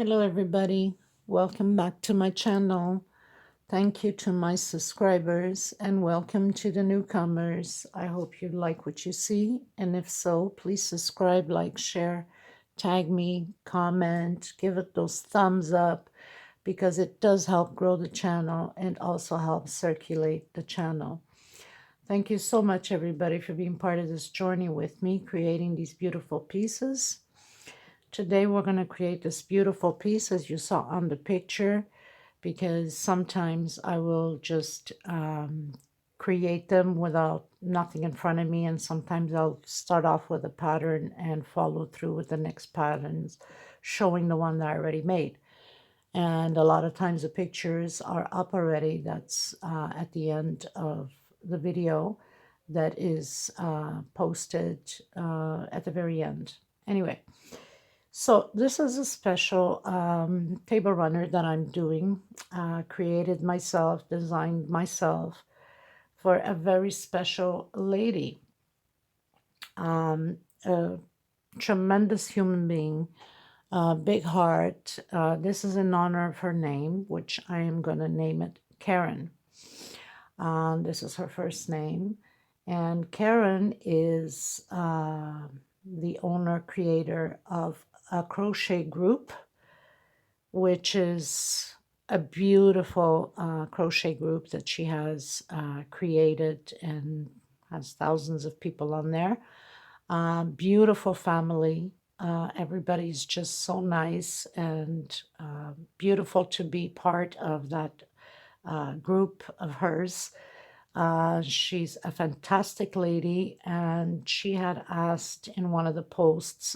Hello everybody, welcome back to my channel. Thank you to my subscribers and welcome to the newcomers. I hope you like what you see, and if so, please subscribe, like, share, tag me, comment, give it those thumbs up because it does help grow the channel and also help circulate the channel. Thank you so much everybody for being part of this journey with me, creating these beautiful pieces. Today we're going to create this beautiful piece as you saw on the picture, because sometimes I will just create them without nothing in front of me, and sometimes I'll start off with a pattern and follow through with the next patterns, showing the one that I already made. And a lot of times the pictures are up already. That's at the end of the video that is posted at the very end. Anyway, so this is a special table runner that I'm doing, created myself, designed myself for a very special lady, a tremendous human being, big heart. This is in honor of her name, which I am going to name it Karen. This is her first name. And Karen is the owner, creator of a crochet group, which is a beautiful crochet group that she has created and has thousands of people on there. Beautiful family. Everybody's just so nice and beautiful to be part of that group of hers. She's a fantastic lady, and she had asked in one of the posts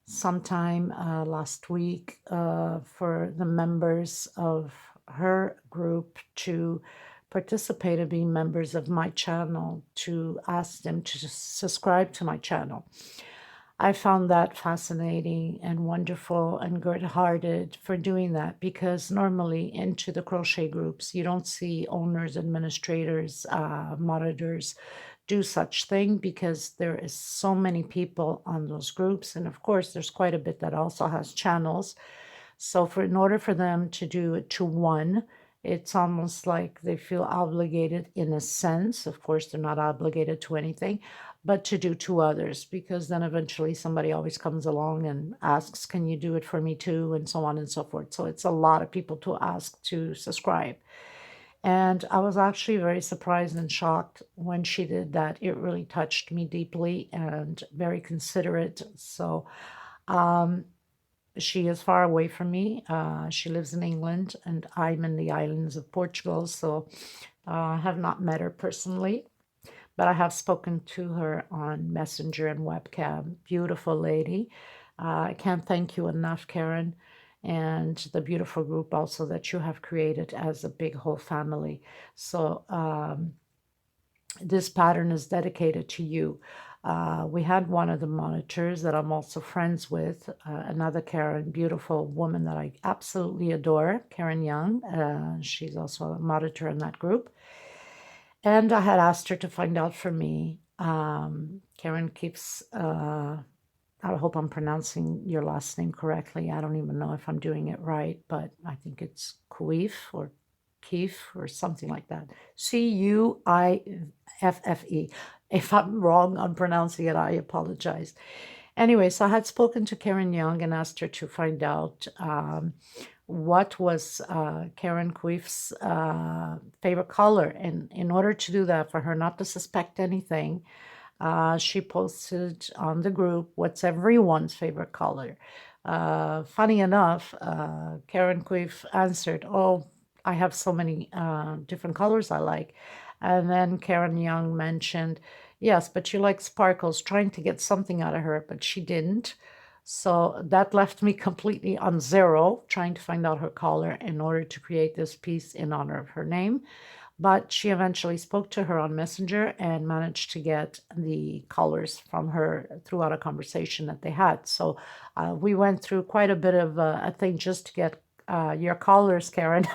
sometime last week for the members of her group to participate and be members of my channel, to ask them to subscribe to my channel. I found that fascinating and wonderful and good-hearted for doing that, because normally into the crochet groups, you don't see owners, administrators, monitors do such thing, because there is so many people on those groups. And of course, there's quite a bit that also has channels. So in order for them to do it to one, it's almost like they feel obligated in a sense. Of course, they're not obligated to anything, but to do to others, because then eventually somebody always comes along and asks, can you do it for me too? And so on and so forth. So it's a lot of people to ask to subscribe. And I was actually very surprised and shocked when she did that. It really touched me deeply and very considerate. So she is far away from me. She lives in England and I'm in the islands of Portugal. So I have not met her personally, but I have spoken to her on Messenger and webcam. Beautiful lady. I can't thank you enough, Karen, and the beautiful group also that you have created as a big whole family. So this pattern is dedicated to you. We had one of the monitors that I'm also friends with, another Karen, beautiful woman that I absolutely adore, Karen Young. She's also a monitor in that group. And I had asked her to find out for me. Karen keeps, I hope I'm pronouncing your last name correctly. I don't even know if I'm doing it right, but I think it's Kuif or Keef or something like that. Cuiffe. If I'm wrong on pronouncing it, I apologize. Anyway, so I had spoken to Karen Young and asked her to find out what was Karen Kuiffe's favorite color. And in order to do that, for her not to suspect anything, she posted on the group what's everyone's favorite color. Funny enough, Karen Kuiffe answered, oh, I have so many different colors I like. And then Karen Young mentioned, yes, but she likes sparkles, trying to get something out of her, but she didn't. So that left me completely on zero, trying to find out her color in order to create this piece in honor of her name. But she eventually spoke to her on Messenger and managed to get the colors from her throughout a conversation that they had. So we went through quite a bit of a thing just to get your colors, Karen.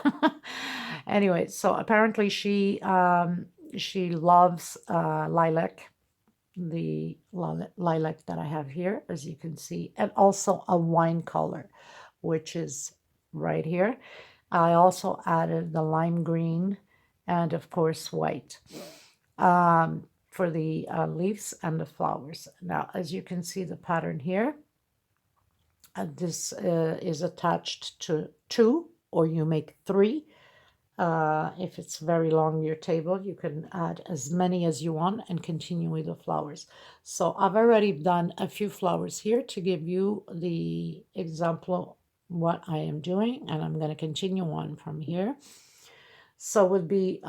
Anyway, so apparently she loves lilac. the lilac that I have here, as you can see, and also a wine color, which is right here. I also added the lime green and, of course, white for the leaves and the flowers. Now, as you can see the pattern here, this is attached to 2, or you make 3. If it's very long, your table, you can add as many as you want and continue with the flowers. So I've already done a few flowers here to give you the example what I am doing, and I'm going to continue on from here. So it would be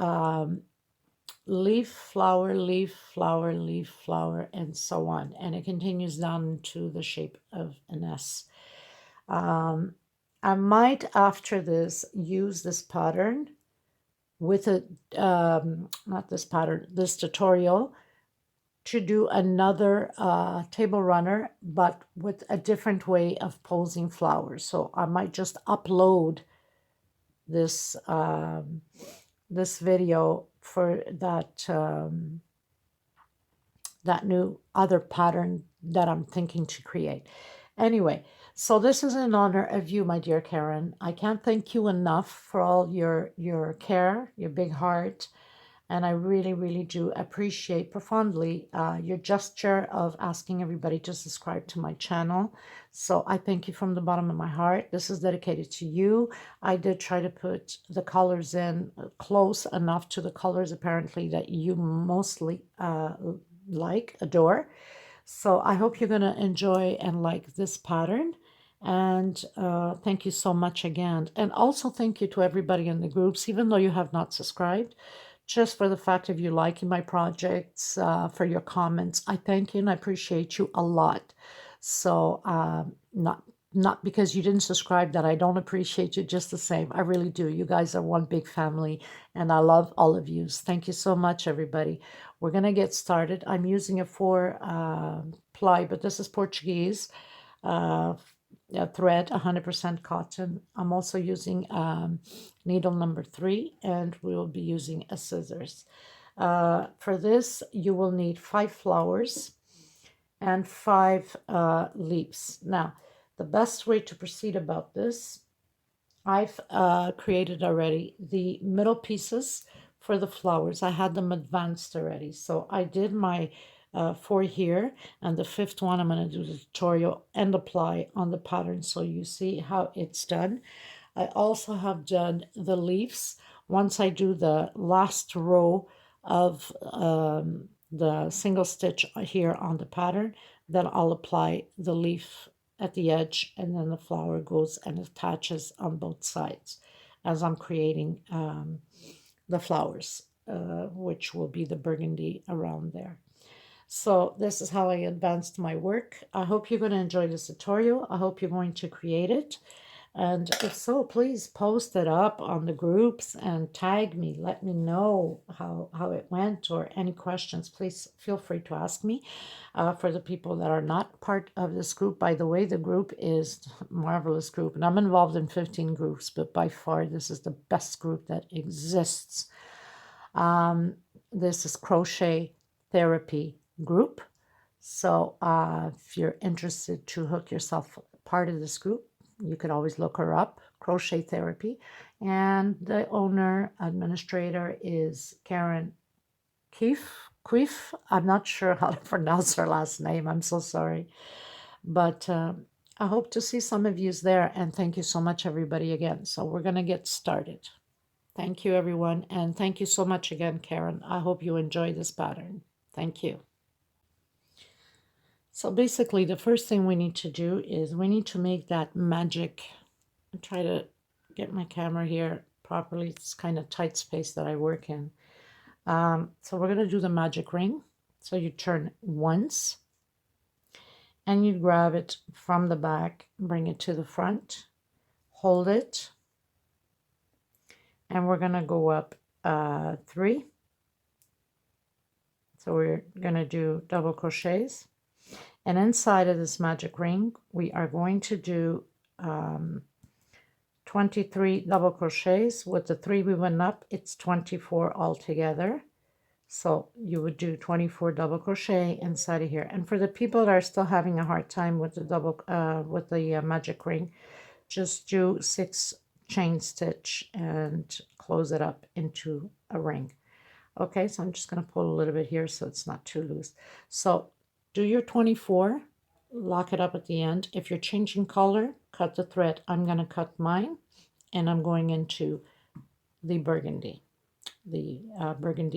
leaf, flower, leaf, flower, leaf, flower, and so on. And it continues down to the shape of an S. I might, after this, use this pattern with a, not this pattern, this tutorial, to do another table runner, but with a different way of posing flowers. So I might just upload this this video for that that new other pattern that I'm thinking to create. Anyway, so this is in honor of you, my dear Karen. I can't thank you enough for all your care, your big heart, and I really, really do appreciate profoundly your gesture of asking everybody to subscribe to my channel. So I thank you from the bottom of my heart. This is dedicated to you. I did try to put the colors in close enough to the colors apparently that you mostly adore. So I hope you're going to enjoy and like this pattern. And thank you so much again. And also thank you to everybody in the groups, even though you have not subscribed, just for the fact of you liking my projects, for your comments. I thank you and I appreciate you a lot. So not because you didn't subscribe that I don't appreciate you just the same. I really do. You guys are one big family and I love all of you. Thank you so much, everybody. We're going to get started. I'm using a 4 ply, but this is Portuguese thread, 100% cotton. I'm also using needle number 3, and we'll be using a scissors. For this, you will need 5 flowers and 5 leaves. Now, the best way to proceed about this, I've created already the middle pieces for the flowers. I had them advanced already. So I did my 4 here, and the 5th one I'm going to do the tutorial and apply on the pattern so you see how it's done. I also have done the leaves. Once I do the last row of the single stitch here on the pattern, then I'll apply the leaf at the edge, and then the flower goes and attaches on both sides as I'm creating the flowers, which will be the burgundy around there. So this is how I advanced my work. I hope you're going to enjoy this tutorial. I hope you're going to create it. And if so, please post it up on the groups and tag me. Let me know how it went, or any questions. Please feel free to ask me. For the people that are not part of this group, by the way, the group is a marvelous group. And I'm involved in 15 groups, but by far this is the best group that exists. This is Crochet Therapy Group. So if you're interested to hook yourself part of this group, you could always look her up, Crochet Therapy. And the owner, administrator is Karen Queef. I'm not sure how to pronounce her last name. I'm so sorry. But I hope to see some of you there. And thank you so much, everybody, again. So we're going to get started. Thank you, everyone. And thank you so much again, Karen. I hope you enjoy this pattern. Thank you. So basically, the first thing we need to do is we need to make that magic. I try to get my camera here properly. It's kind of tight space that I work in. So we're going to do the magic ring. So you turn once, and you grab it from the back, bring it to the front, hold it, and we're going to go up 3. So we're going to do double crochets. And inside of this magic ring, we are going to do 23 double crochets. With the 3 we went up, it's 24 altogether. So you would do 24 double crochet inside of here. And for the people that are still having a hard time with the magic ring, just do 6 chain stitch and close it up into a ring. Okay, so I'm just going to pull a little bit here so it's not too loose. So do your 24, lock it up at the end. If you're changing color, cut the thread. I'm going to cut mine, and I'm going into the burgundy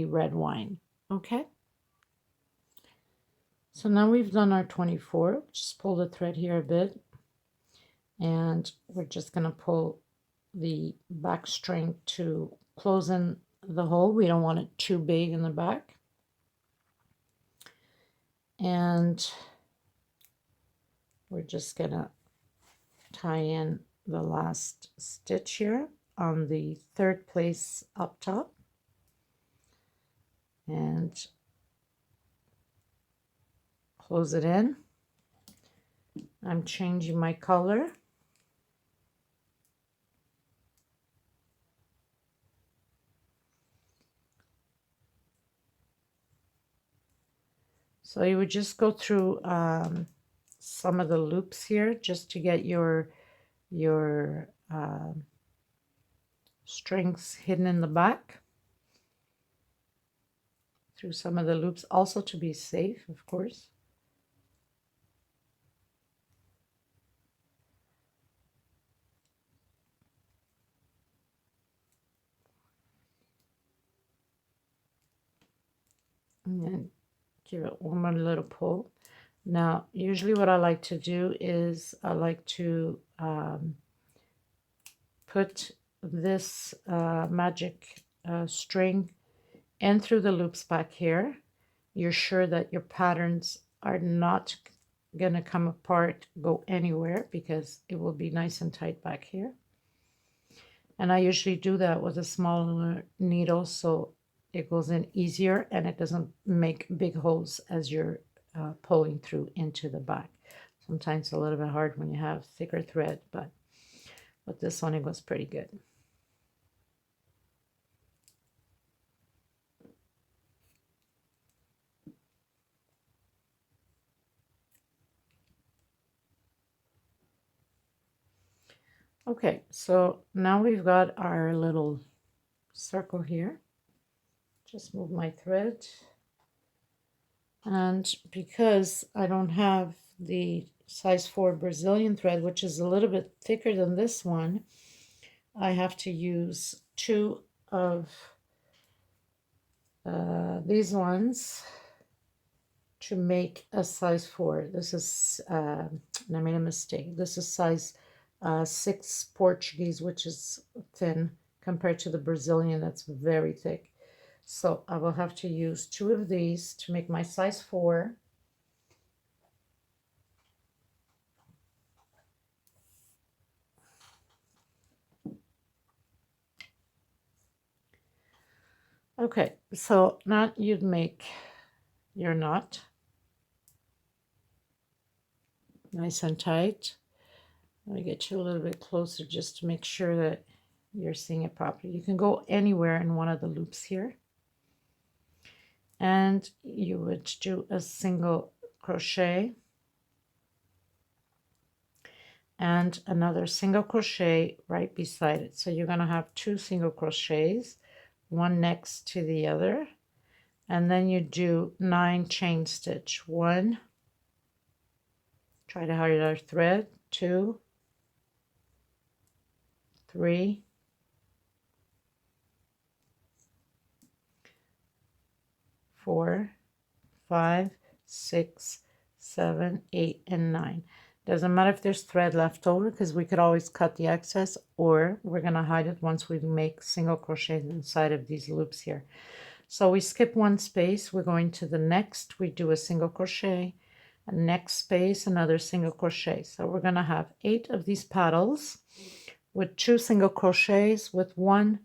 red wine. Okay, so now we've done our 24. Just pull the thread here a bit, and we're just going to pull the back string to close in the hole. We don't want it too big in the back. And we're just going to tie in the last stitch here on the 3rd place up top, and close it in. I'm changing my color. So you would just go through some of the loops here just to get your strings hidden in the back, through some of the loops, also to be safe, of course. And then give it one more little pull. Now, usually what I like to do is I like to put this magic string in through the loops back here. You're sure that your patterns are not going to come apart, go anywhere, because it will be nice and tight back here. And I usually do that with a smaller needle so it goes in easier and it doesn't make big holes as you're pulling through into the back. Sometimes it's a little bit hard when you have thicker thread, but with this one it goes pretty good. Okay, so now we've got our little circle here. Just move my thread. And because I don't have the size 4 Brazilian thread, which is a little bit thicker than this one, I have to use 2 of these ones to make a size 4. This is, and I made a mistake. This is size 6 Portuguese, which is thin compared to the Brazilian that's very thick. So I will have to use 2 of these to make my size 4. Okay, so now you'd make your knot nice and tight. Let me get you a little bit closer just to make sure that you're seeing it properly. You can go anywhere in one of the loops here. And you would do a single crochet and another single crochet right beside it. So you're going to have 2 single crochets, one next to the other, and then you do 9 chain stitch. 1, try to hide our thread, 2, 3, 4, 5, 6, 7, 8, and 9. Doesn't matter if there's thread left over because we could always cut the excess, or we're going to hide it once we make single crochets inside of these loops here. So we skip 1 space, we're going to the next, we do a single crochet, and next space another single crochet. So we're going to have 8 of these paddles with 2 single crochets with 1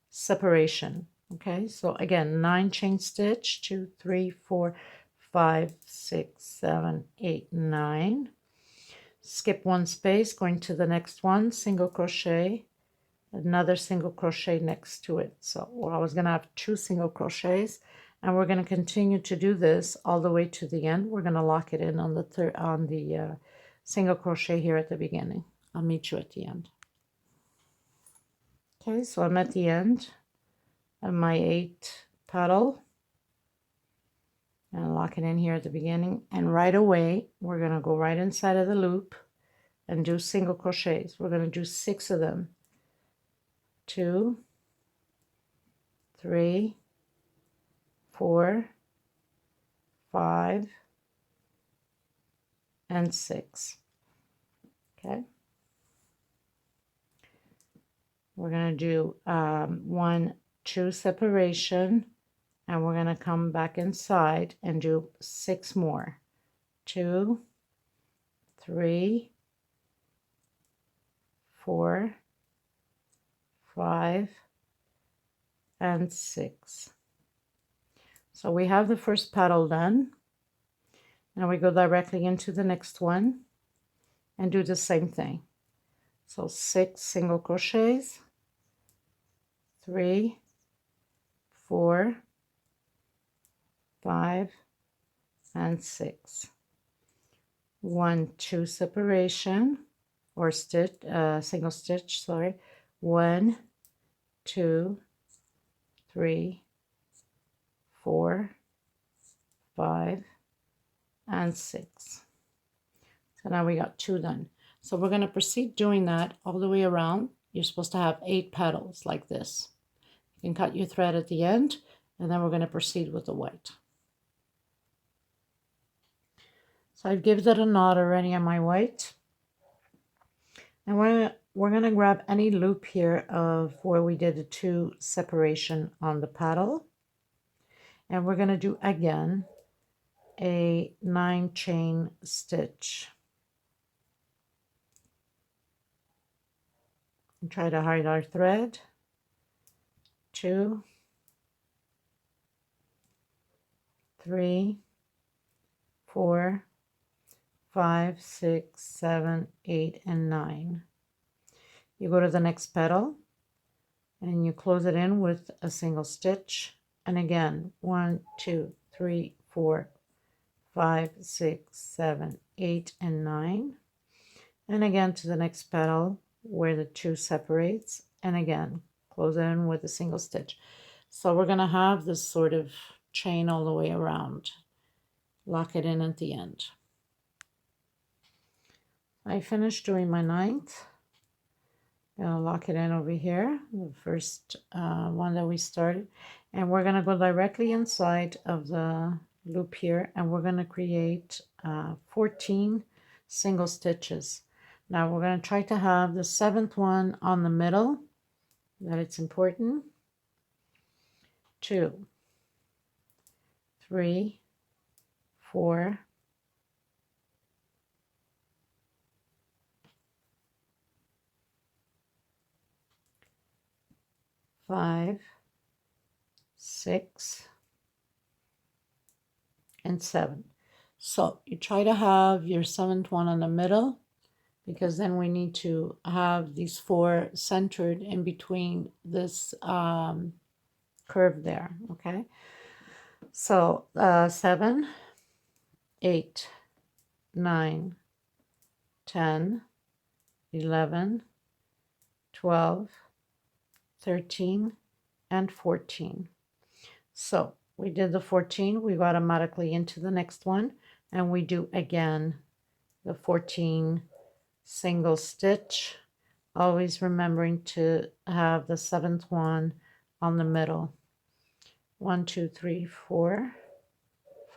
separation. Okay, so again, 9 chain stitch, 2, 3, 4, 5, 6, 7, 8, 9. Skip 1 space, going to the next one, single crochet, another single crochet next to it. So I was going to have 2 single crochets, And we're going to continue to do this all the way to the end. We're going to lock it in on the single crochet here at the beginning. I'll meet you at the end. Okay, so I'm at the end of my 8 petal, and lock it in here at the beginning, and right away we're going to go right inside of the loop and do single crochets. We're going to do 6 of them. 2, 3, 4, 5, and 6. Okay, we're going to do 1, 2 separation, and we're going to come back inside and do 6 more. 2, 3, 4, 5, and 6. So we have the first petal done. Now we go directly into the next one and do the same thing. So 6 single crochets, 3, 4, 5, and 6. 1, 2 separation, or stitch, single stitch, sorry. 1, 2, 3, 4, 5, and 6. So now we got 2 done. So we're going to proceed doing that all the way around. You're supposed to have 8 petals like this. You can cut your thread at the end, and then we're going to proceed with the white. So I've given it a knot already on my white. And we're going to grab any loop here of where we did a 2 separation on the petal. And we're going to do again a 9 chain stitch. And try to hide our thread. 2, 3, 4, 5, 6, 7, 8, and 9. You go to the next petal and you close it in with a single stitch, and again 1, 2, 3, 4, 5, 6, 7, 8, and 9, and again to the next petal where the 2 separates, and again close it in with a single stitch. So we're going to have this sort of chain all the way around. Lock it in at the end. I finished doing my 9th. Gonna lock it in over here, the first one that we started, and we're gonna go directly inside of the loop here, and we're gonna create 14 single stitches. Now we're gonna try to have the 7th one on the middle, that it's important. 2, 3, 4, 5, 6, and 7. So you try to have your 7th one in the middle, because then we need to have these 4 centered in between this curve there, okay? So 7, 8, 9, 10, 11, 12, 13, and 14. So we did the 14, we go automatically into the next one, and we do again the 14 single stitch, always remembering to have the 7th one on the middle. 1, 2, 3, 4,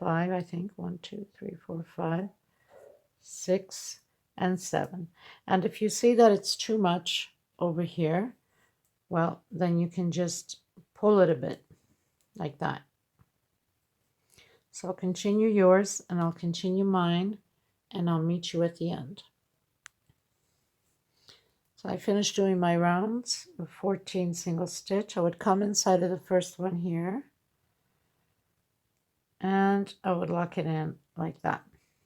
5, I think. 1, 2, 3, 4, 5, 6, and 7. And if you see that it's too much over here, well, then you can just pull it a bit like that. So I'll continue yours and I'll continue mine, and I'll meet you at the end. So I finished doing my rounds of 14 single stitch. I would come inside of the first one here, and I would lock it in like that.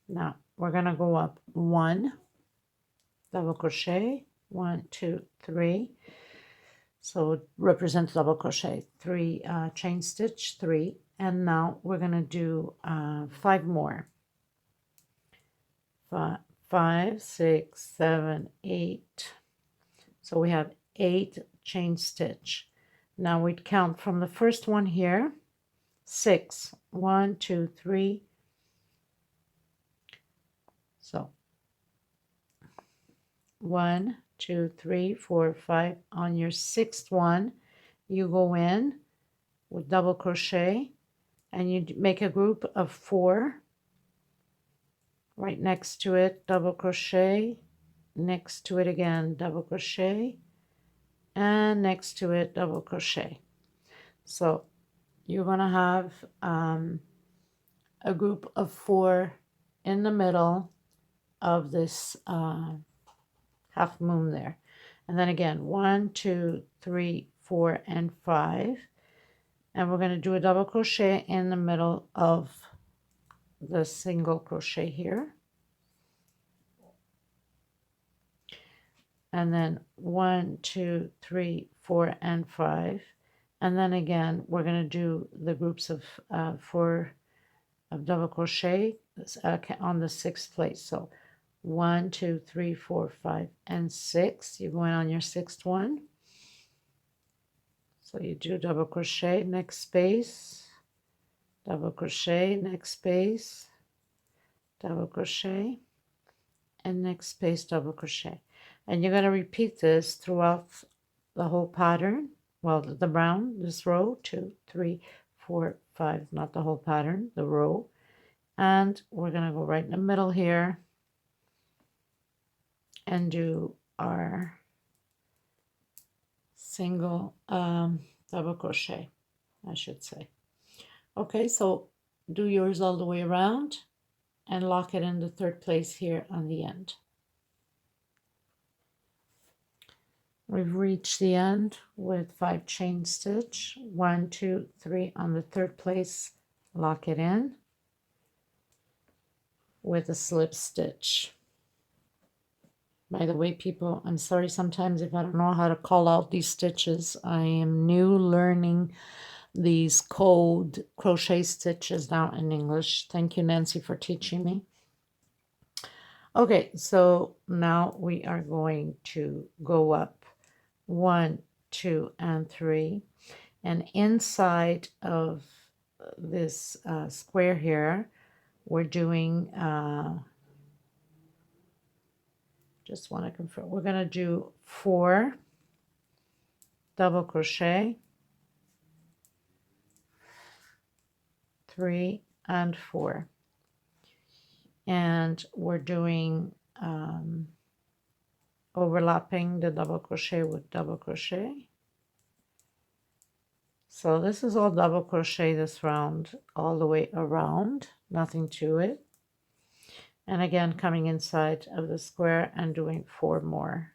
Now we're going to go up 1 double crochet, 1, 2, 3, So it represents double crochet, 3 chain stitch, 3, and now we're going to do 5 more. 5, 6, 7, 8. So we have 8 chain stitch. Now we'd count from the first one here, 6. 1, 2, 3. So 1, 2, 3, 4, 5. On your 6th one, you go in with double crochet and you make a group of 4. Right next to it, double crochet, next to it again, double crochet, and next to it, double crochet. So you're going to have a group of 4 in the middle of this half moon there. And then again, 1, 2, 3, 4, and 5. And we're going to do a double crochet in the middle of the single crochet here. And then 1, 2, 3, 4, and 5. And then again, we're going to do the groups of 4 of double crochet on the 6th place. So 1, 2, 3, 4, 5, and 6. You're going on your 6th one. So you do double crochet, next space, double crochet, next space, double crochet, and next space, double crochet. And you're going to repeat this throughout the whole pattern. Well, the brown, this row, 2, 3, 4, 5, not the whole pattern, the row. And we're going to go right in the middle here and do our single double crochet, I should say. Okay, so do yours all the way around and lock it in the 3rd place here on the end. We've reached the end with 5 chain stitch, 1, 2, 3 on the 3rd place, lock it in with a slip stitch. By the way, people, I'm sorry sometimes if I don't know how to call out these stitches. I am new learning these code crochet stitches now in English. Thank you, Nancy, for teaching me. Okay, so now we are going to go up 1, 2, and 3. And inside of this square here, we're doing, just want to confirm, we're going to do 4 double crochet, 3, and 4. And we're doing overlapping the double crochet with double crochet. So this is all double crochet this round, all the way around, nothing to it. And again, coming inside of the square and doing 4 more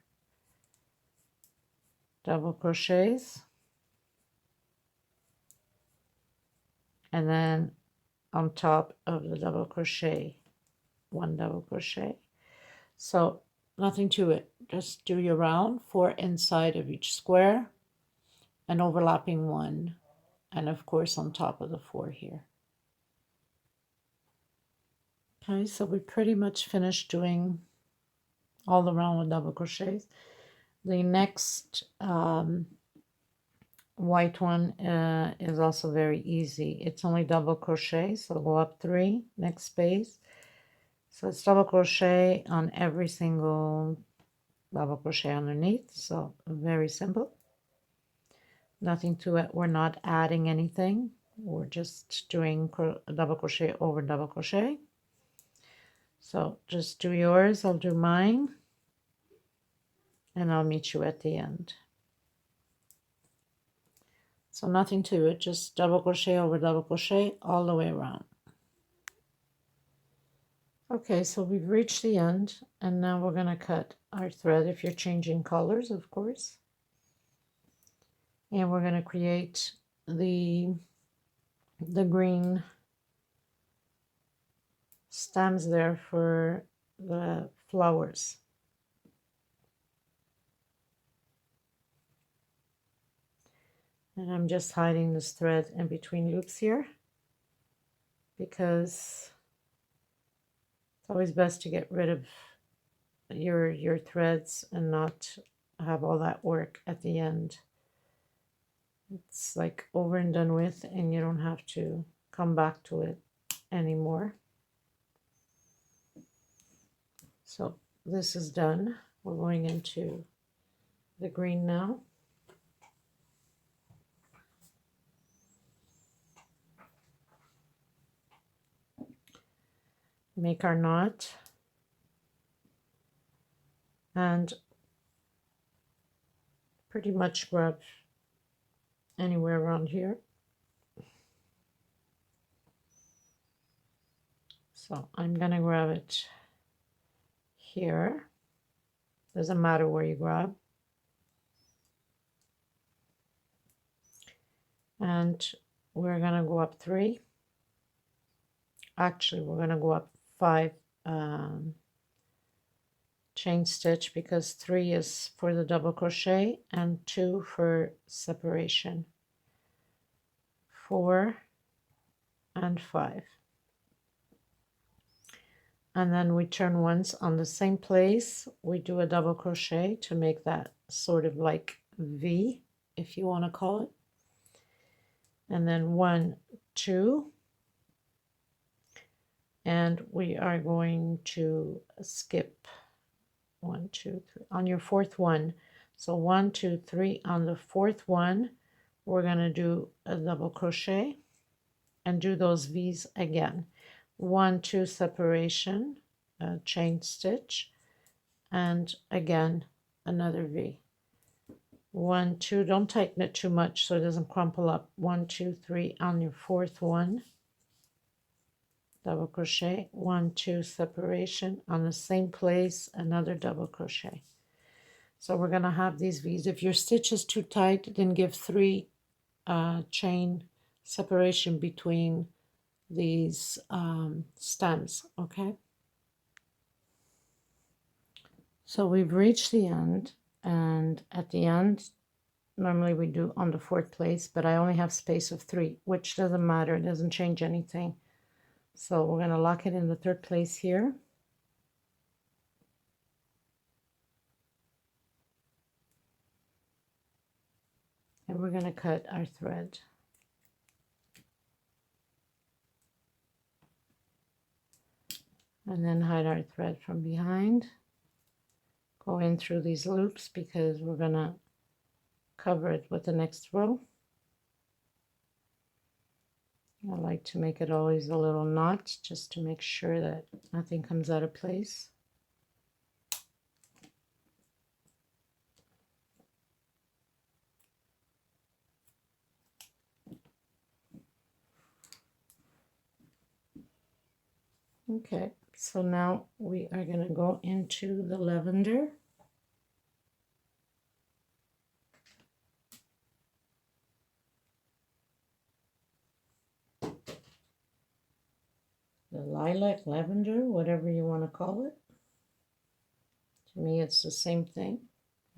double crochets. And then on top of the double crochet, 1 double crochet. So nothing to it, just do your round, 4 inside of each square and overlapping 1, and of course on top of the 4 here. Okay, so we pretty much finished doing all the round with double crochets. The next white one is also very easy. It's only double crochet, so go up 3, next space. So it's double crochet on every single double crochet underneath, so very simple. Nothing to it, we're not adding anything, we're just doing double crochet over double crochet. So just do yours, I'll do mine, and I'll meet you at the end. So nothing to it, just double crochet over double crochet all the way around. Okay, so we've reached the end, and now we're going to cut our thread if you're changing colors, of course. And we're going to create the green stems there for the flowers. And I'm just hiding this thread in between loops here because it's always best to get rid of your threads and not have all that work at the end. It's like over and done with, and you don't have to come back to it anymore. So this is done. We're going into the green now. Make our knot and pretty much grab anywhere around here. So I'm gonna grab it here. Doesn't matter where you grab. And we're gonna go up 3. Actually, we're gonna go up 5 chain stitch because 3 is for the double crochet and 2 for separation. 4 and 5. And then we turn once on the same place. We do a double crochet to make that sort of like V, if you want to call it. And then 1, 2. And we are going to skip 1, 2, 3 on your 4th one. So 1, 2, 3 on the 4th one, we're going to do a double crochet and do those V's again. 1, 2 separation, chain stitch, and again another V. 1, 2, don't tighten it too much so it doesn't crumple up. 1, 2, 3 on your 4th one, double crochet, 1, 2 separation, on the same place another double crochet. So we're going to have these V's. If your stitch is too tight, then give 3 chain separation between these stems. Okay, so we've reached the end, and at the end normally we do on the 4th place, but I only have space of 3, which doesn't matter, it doesn't change anything. So we're going to lock it in the 3rd place here. And we're going to cut our thread. And then hide our thread from behind. Go in through these loops because we're going to cover it with the next row. I like to make it always a little knot just to make sure that nothing comes out of place. Okay, so now we are going to go into the lavender. The lilac, lavender, whatever you want to call it. To me, it's the same thing.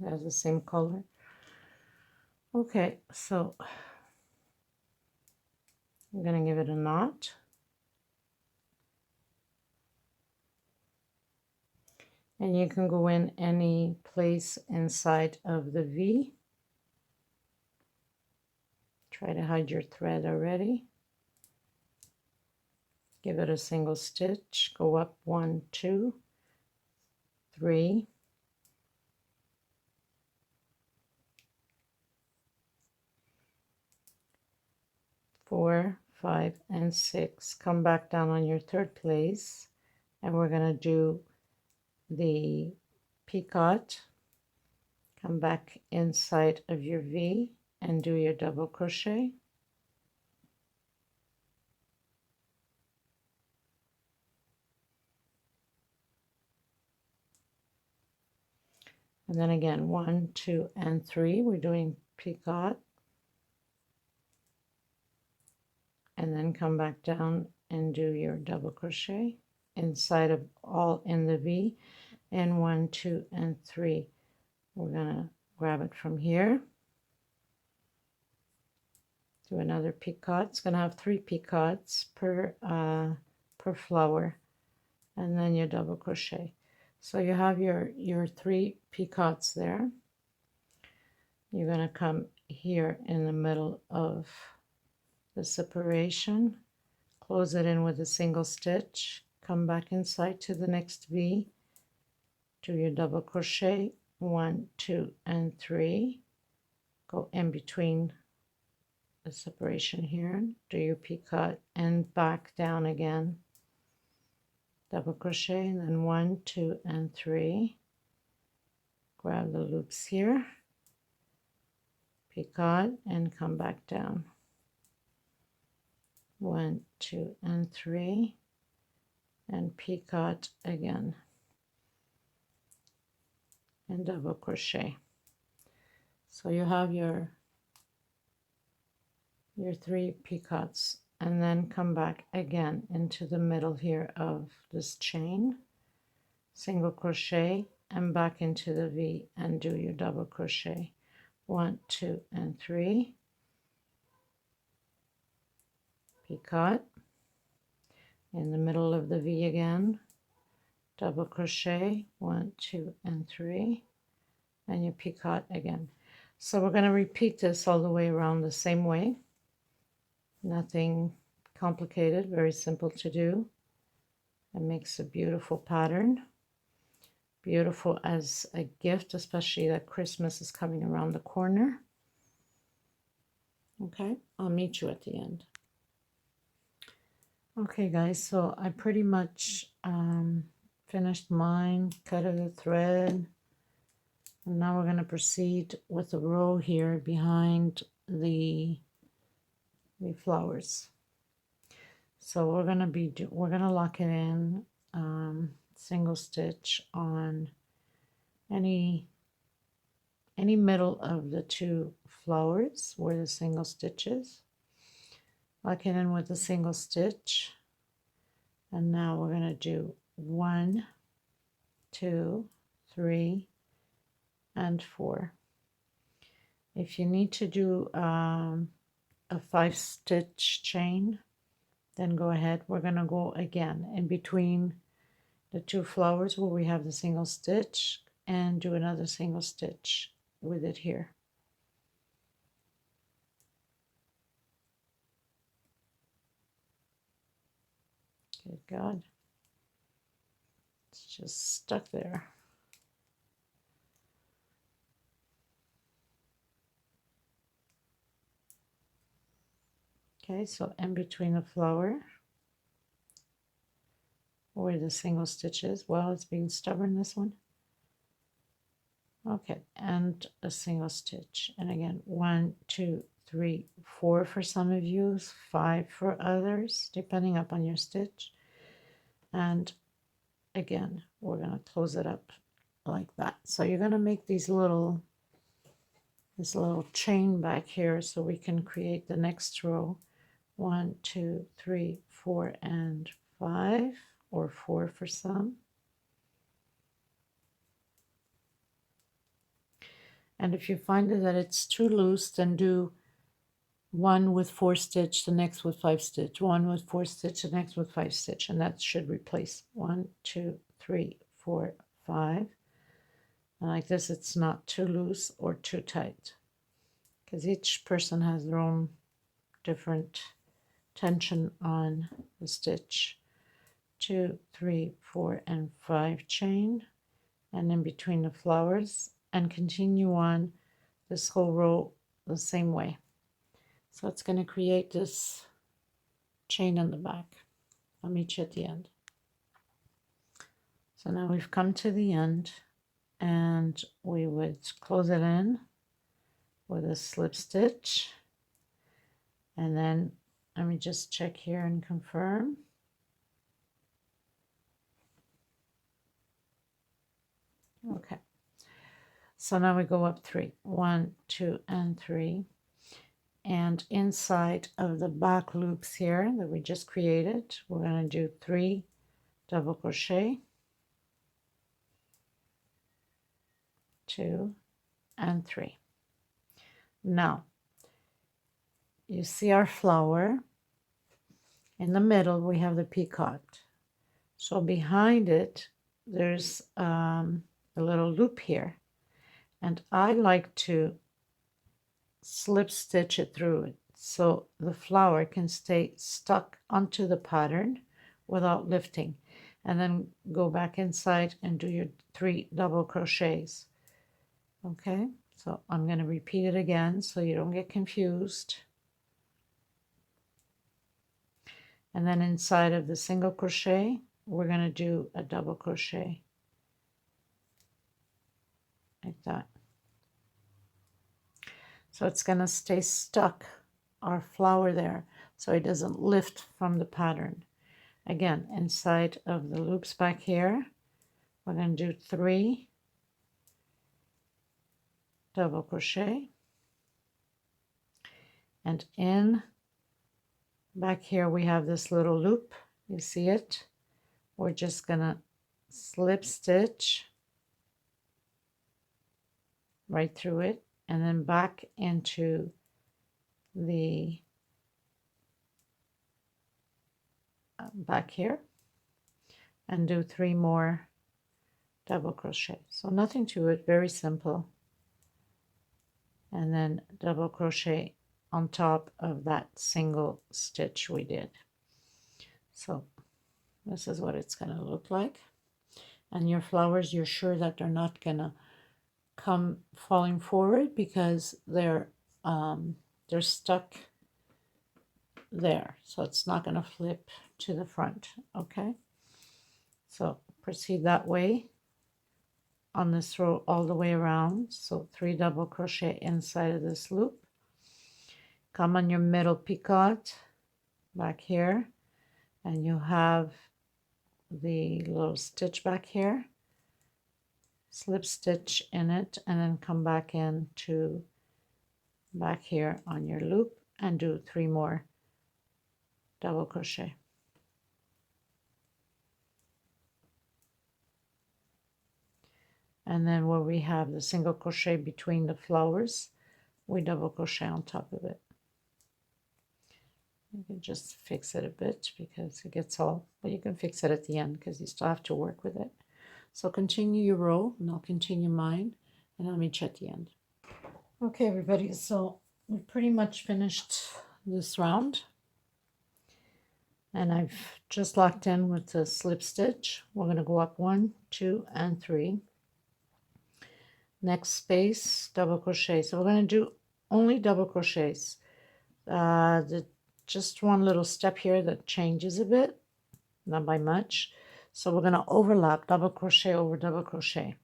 It has the same color. Okay, so I'm going to give it a knot. And you can go in any place inside of the V. Try to hide your thread already. Give it a single stitch. Go up 1, 2, 3. 4, 5, and 6. Come back down on your 3rd place, and we're going to do the picot. Come back inside of your V and do your double crochet. And then again, 1, 2, and 3. We're doing picot. And then come back down and do your double crochet inside of all in the V. And 1, 2, and 3. We're going to grab it from here. Do another picot. It's going to have 3 picots per flower, and then you double crochet. So you have your 3 picots there. You're going to come here in the middle of the separation, close it in with a single stitch, come back inside to the next V, do your double crochet, 1, 2, and 3, go in between the separation here, do your picot and back down again, double crochet, and then 1, 2, and 3, grab the loops here, picot, and come back down, 1, 2, and 3, and picot again, and double crochet. So you have your 3 picots, and then come back again into the middle here of this chain, single crochet, and back into the V and do your double crochet, 1, 2, and 3, picot, in the middle of the V again, double crochet, 1, 2, and 3, and you picot again. So we're going to repeat this all the way around the same way. Nothing complicated, very simple to do. It makes a beautiful pattern. Beautiful as a gift, especially that Christmas is coming around the corner. Okay, I'll meet you at the end. Okay guys, so I pretty much finished mine, cut the thread, and now we're going to proceed with the row here behind the flowers. So we're going to lock it in, single stitch on any middle of the 2 flowers where the single stitch is. Lock it in with a single stitch, and now we're going to do 1, 2, 3, and 4. If you need to do a 5-stitch chain, then go ahead. We're going to go again in between the 2 flowers where we have the single stitch and do another single stitch with it here. Good God, it's just stuck there. Okay, so in between the flower where the single stitch is, well, it's being stubborn, this one. Okay, and a single stitch, and again 1, 2, 3, 4 for some of you, 5 for others, depending upon your stitch. And again, we're going to close it up like that. So you're going to make this little chain back here so we can create the next row. 1, 2, 3, 4, and 5, or 4 for some. And if you find that it's too loose, then do 1 with 4 stitch, the next with 5 stitch, 1 with 4 stitch, the next with 5 stitch, and that should replace 1, 2, 3, 4, 5. And like this, it's not too loose or too tight, because each person has their own different tension on the stitch. 2, 3, 4, and 5 chain, and in between the flowers, and continue on this whole row the same way. So it's going to create this chain in the back. I'll meet you at the end. So now we've come to the end, and we would close it in with a slip stitch, and then let me just check here and confirm. Okay, so now we go up 3, 1, 2, and 3, and inside of the back loops here that we just created, we're going to do 3 double crochet, 2, and 3. Now you see our flower. In the middle, we have the peacock. So behind it, there's a little loop here. And I like to slip stitch it through it so the flower can stay stuck onto the pattern without lifting. And then go back inside and do your 3 double crochets. Okay, so I'm going to repeat it again so you don't get confused. And then inside of the single crochet, we're going to do a double crochet like that. So it's going to stay stuck, our flower there, so it doesn't lift from the pattern. Again, inside of the loops back here, we're going to do 3 double crochet. And in back here, we have this little loop. You see it? We're just going to slip stitch right through it and then back into the back here and do 3 more double crochet. So nothing to it, very simple. And then double crochet on top of that single stitch we did. So this is what it's going to look like. And your flowers, you're sure that they're not going to come falling forward because they're stuck there, so it's not going to flip to the front. Okay, so proceed that way on this row all the way around. So 3 double crochet inside of this loop, come on your middle peacock back here, and you have the little stitch back here, slip stitch in it, and then come back into back here on your loop and do 3 more double crochet. And then where we have the single crochet between the flowers, we double crochet on top of it. You can just fix it a bit because it gets all, but you can fix it at the end because you still have to work with it. So continue your row and I'll continue mine and I'll meet you at the end. Okay, everybody, so we pretty much finished this round. And I've just locked in with the slip stitch. We're going to go up 1, 2, and 3. Next space, double crochet. So we're going to do only double crochets. Just one little step here that changes a bit, not by much. So we're going to overlap double crochet over double crochet.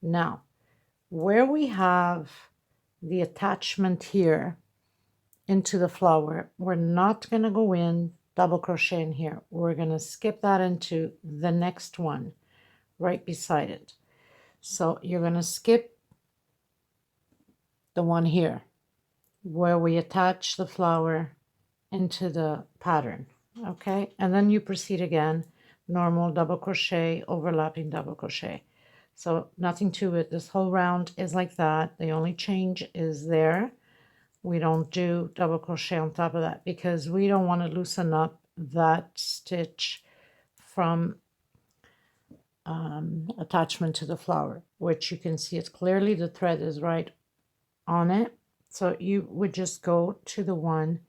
Now, where we have the attachment here into the flower, we're not going to go in double crochet in here. We're going to skip that into the next one right beside it. So you're going to skip the one here where we attach the flower into the pattern. Okay, and then you proceed again, normal double crochet, overlapping double crochet. So nothing to it. This whole round is like that. The only change is there. We don't do double crochet on top of that because we don't want to loosen up that stitch from attachment to the flower, which you can see it clearly. The thread is right on it. So you would just go to the one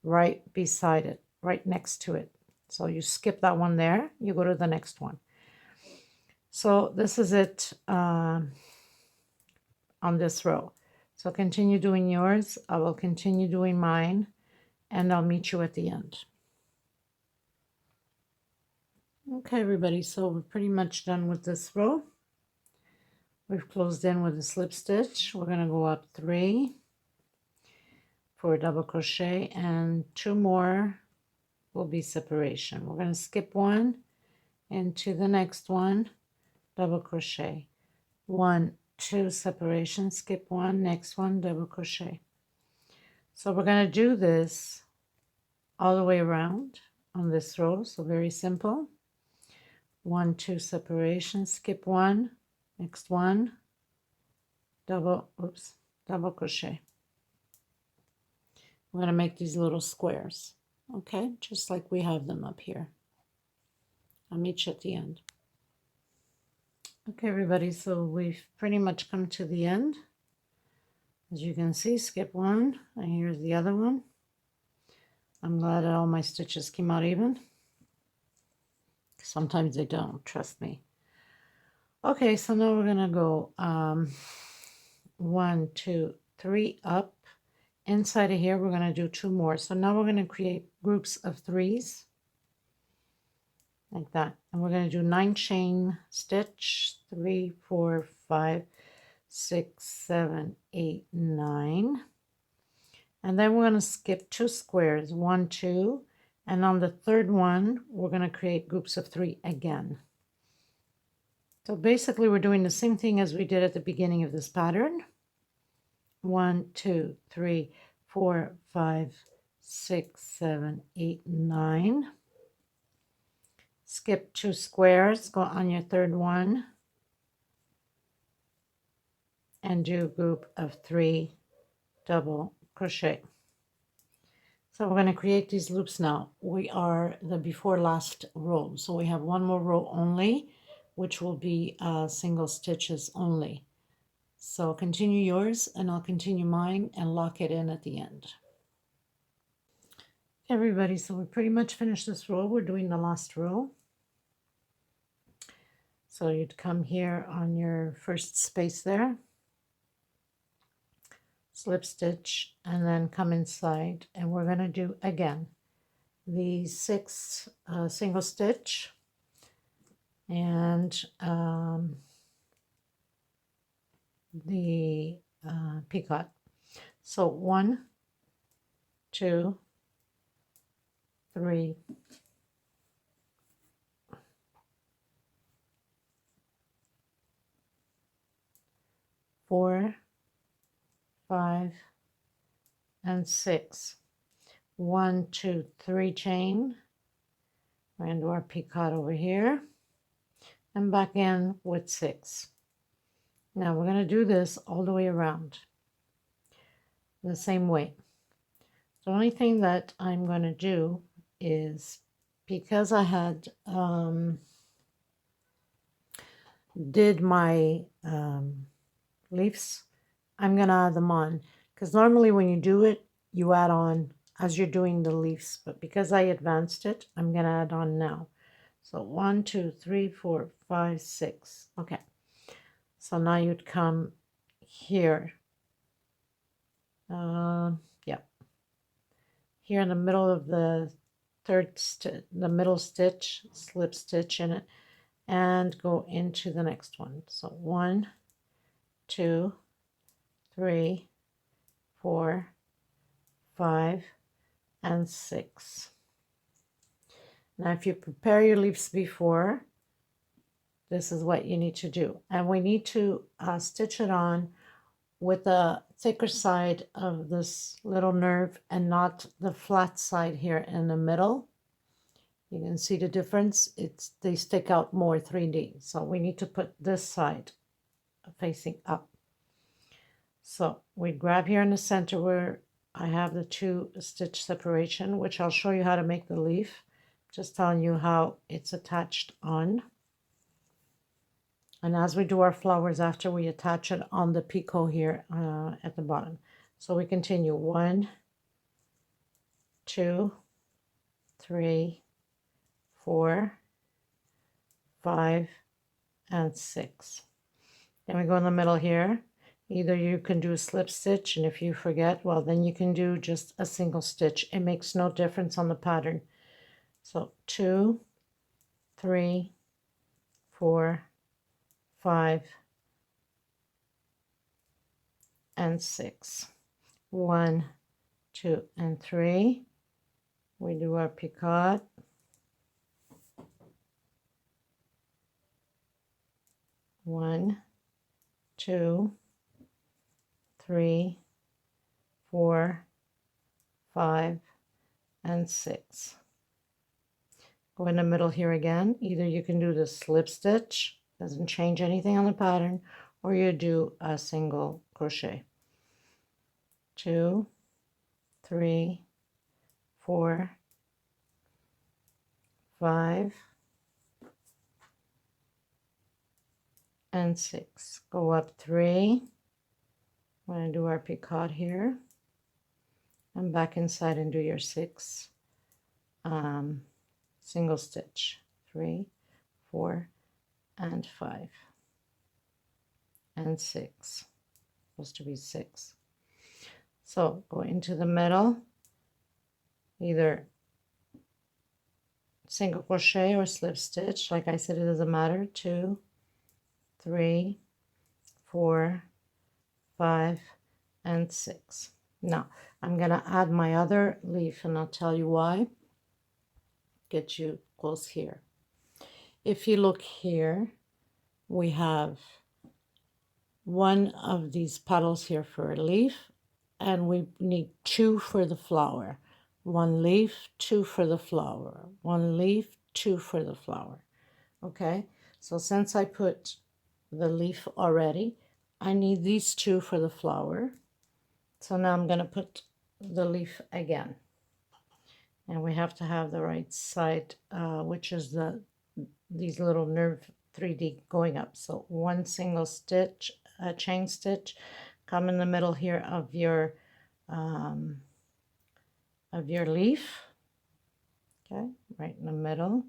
right beside it, right next to it. So you skip that one there, you go to the next one. So this is it on this row. So continue doing yours. I will continue doing mine, and I'll meet you at the end. Okay, everybody, so we're pretty much done with this row. We've closed in with a slip stitch. We're going to go up 3 for a double crochet, and 2 more will be separation. We're going to skip 1 into the next one, double crochet, 1, 2 separation, skip 1, next one, double crochet. So we're going to do this all the way around on this row. So very simple. 1, 2 separation, skip 1, next one, double crochet. we're going to make these little squares, okay, just like we have them up here. I'll meet you at the end. Okay, everybody, so we've pretty much come to the end. As you can see, skip one, and here's the other one. I'm glad that all my stitches came out even. Sometimes they don't, trust me. Okay, so now we're gonna go 1, 2, 3 up. Inside of here, we're gonna do 2 more. So now we're gonna create groups of 3s, like that. And we're gonna do 9 chain stitch, 3, 4, 5, 6, 7, 8, 9. And then we're gonna skip 2 squares, 1, 2. And on the third one, we're gonna create groups of 3 again. So basically we're doing the same thing as we did at the beginning of this pattern. 1, 2, 3, 4, 5, 6, 7, 8, 9. Skip 2 squares, go on your third one, and do a group of 3 double crochet. So we're going to create these loops now. We are the before last row, so we have one more row only, which will be single stitches only. So continue yours and I'll continue mine and lock it in at the end. Everybody, so we pretty much finished this row. We're doing the last row. So you'd come here on your first space there, slip stitch, and then come inside, and we're going to do again the 6 single stitch and the picot. So 1, 2, 3, 4, 5, and 6. 1, 2, 3 chain. We're going to do our picot over here and back in with 6. Now we're going to do this all the way around the same way. The only thing that I'm going to do is, because I had did my leaves, I'm going to add them on, because normally when you do it, you add on as you're doing the leaves, but because I advanced it, I'm going to add on now. So 1, 2, 3, 4, 5, 6. Okay, so now you'd come here, here in the middle of the the middle stitch, slip stitch in it, and go into the next one. So 1, 2, 3, 4, 5, and 6. Now if you prepare your leaves before, this is what you need to do. And we need to stitch it on with the thicker side of this little nerve and not the flat side here in the middle. You can see the difference. They stick out more 3D. So we need to put this side facing up. So we grab here in the center where I have the 2 stitch separation, which I'll show you how to make the leaf. Just telling you how it's attached on. And as we do our flowers after, we attach it on the picot here at the bottom. So we continue 1, 2, 3, 4, 5, and 6. Then we go in the middle here. Either you can do a slip stitch, and if you forget, well, then you can do just a single stitch. It makes no difference on the pattern. So 2, 3, 4, 5, and 6. 1, 2, and 3. We do our picot. 1, 2, 3, 4, 5, and 6. Go in the middle here again. Either you can do the slip stitch, doesn't change anything on the pattern, or you do a single crochet. 2, 3, 4, 5, and 6. Go up 3. We're going to do our picot here, and back inside and do your 6 single stitch. 3, 4, and 5, and 6. Supposed to be 6. So go into the middle, either single crochet or slip stitch. Like I said, it doesn't matter. 2, 3, 4, 5, and 6. Now I'm gonna add my other leaf, and I'll tell you why. Get you close here. If you look here, we have one of these petals here for a leaf, and we need 2 for the flower. 1 leaf, 2 for the flower. 1 leaf, 2 for the flower. Okay, so since I put the leaf already, I need these 2 for the flower. So now I'm going to put the leaf again, and we have to have the right side, which is these little nerve 3D going up. So 1 single stitch, a chain stitch, come in the middle here of your leaf. Okay, right in the middle.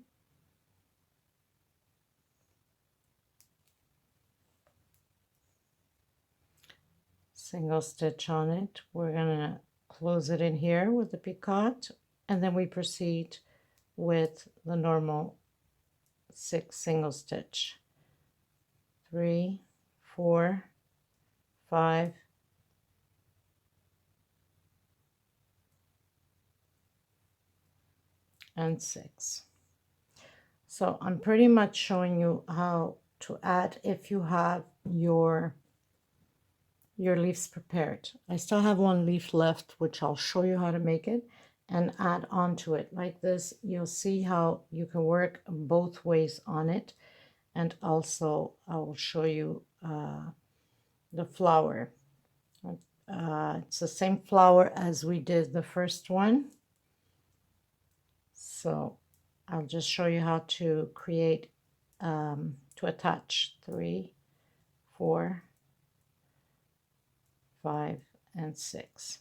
Single stitch on it. We're gonna close it in here with the picot, and then we proceed with the normal 6 single stitch. 3, 4, 5, and 6. So I'm pretty much showing you how to add if you have your leaves prepared. I still have 1 leaf left, which I'll show you how to make it and add onto it like this. You'll see how you can work both ways on it, and also I will show you the flower. It's the same flower as we did the first one, so I'll just show you how to create to attach 3, 4, 5, and 6.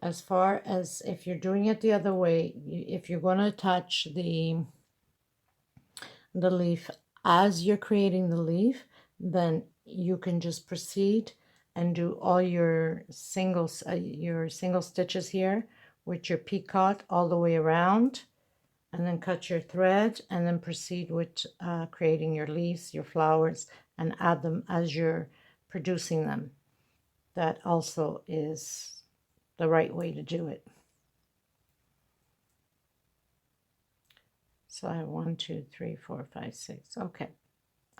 As far as if you're doing it the other way, if you're going to attach the leaf as you're creating the leaf, then you can just proceed and do all your single stitches here with your picot all the way around, and then cut your thread, and then proceed with creating your leaves, your flowers, and add them as you're producing them. That also is the right way to do it. So I have 1, 2, 3, 4, 5, 6. Okay.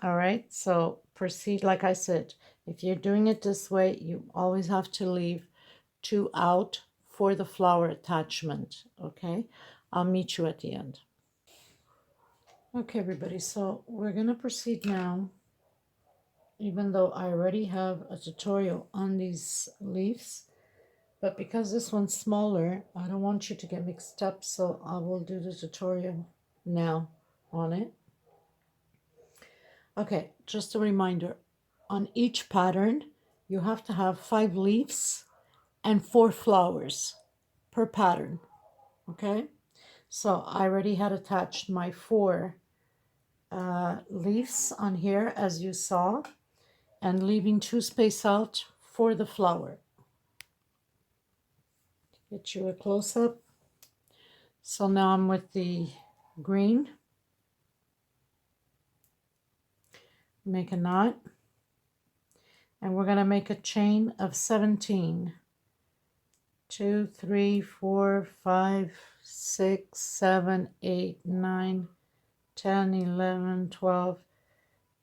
All right. So proceed. Like I said, if you're doing it this way, you always have to leave 2 out for the flower attachment. Okay. I'll meet you at the end. Okay, everybody. So we're going to proceed now. Even though I already have a tutorial on these leaves, but because this one's smaller, I don't want you to get mixed up, so I will do the tutorial now on it. Okay, just a reminder, on each pattern, you have to have 5 leaves and 4 flowers per pattern, okay? So I already had attached my 4 leaves on here, as you saw, and leaving 2 space out for the flower. Get you a close-up. So now I'm with the green. Make a knot, and we're going to make a chain of 17. 2, 3, 4, 5, 6, 7, 8, 9, 10, 11, 12,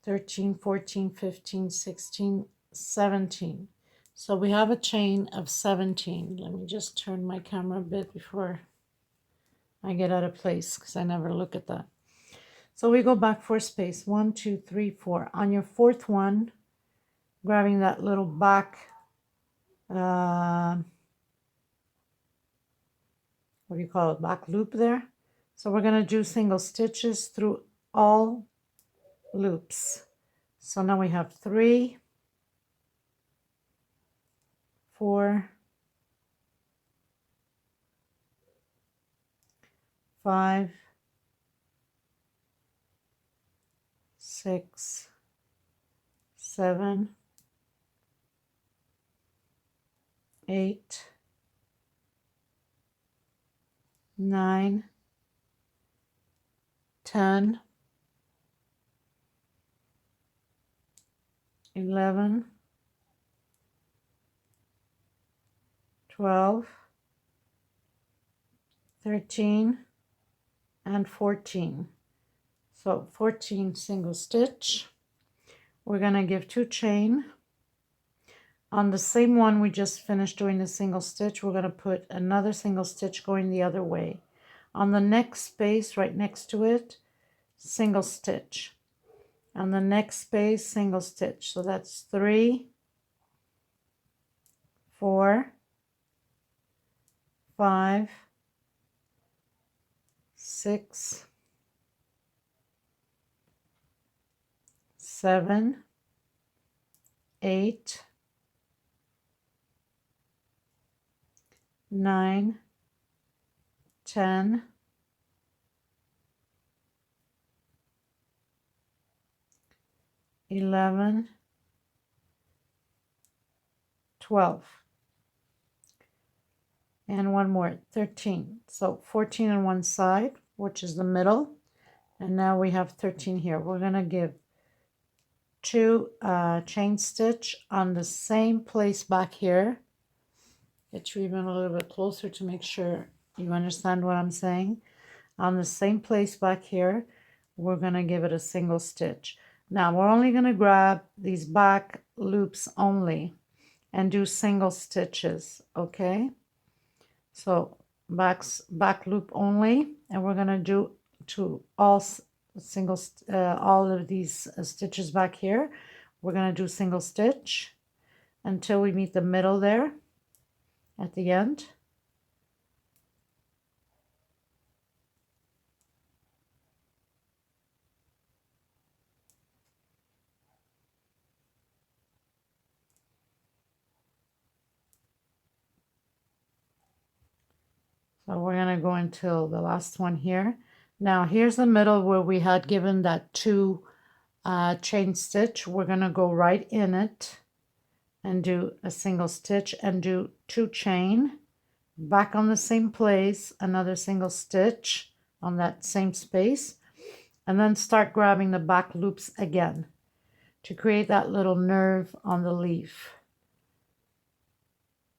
13, 14, 15, 16, 17. So we have a chain of 17. Let me just turn my camera a bit before I get out of place, because I never look at that. So we go back 4 space. 1, 2, 3, 4. On your 4th one, grabbing that little back what do you call it, back loop there. So we're going to do single stitches through all loops. So now we have 3, 4, 5, 6, 7, 8, 9, 10, 11, 12, 13, and 14. So 14 single stitch. We're going to give 2 chain. On the same one we just finished doing the single stitch, we're going to put another single stitch going the other way. On the next space right next to it, single stitch. On the next space, single stitch. So that's 3, 4, 5, 6, 7, 8, 9, 10, 11, 12, and one more, 13. So 14 on one side, which is the middle, and now we have 13 here. We're going to give 2 chain stitch on the same place back here. Get you even a little bit closer to make sure you understand what I'm saying. On the same place back here, we're going to give it a single stitch. Now we're only going to grab these back loops only and do single stitches, okay? So back loop only, and we're going to do to all all of these stitches back here. We're going to do single stitch until we meet the middle there at the end. So we're going to go until the last one here. Now here's the middle where we had given that 2 chain stitch. We're going to go right in it and do a single stitch and do 2 chain. Back on the same place, another single stitch on that same space, and then start grabbing the back loops again to create that little nerve on the leaf,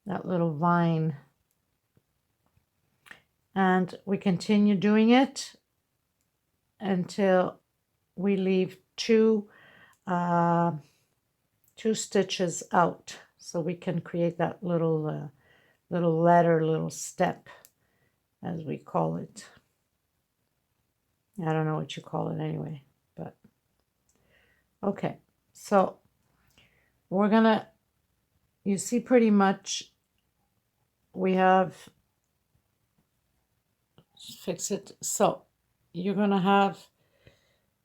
that little vine. And we continue doing it until we leave 2 stitches out, so we can create that little little ladder, little step, as we call it. I don't know what you call it anyway, but okay. So we're gonna, you see pretty much we have, fix it, so you're gonna have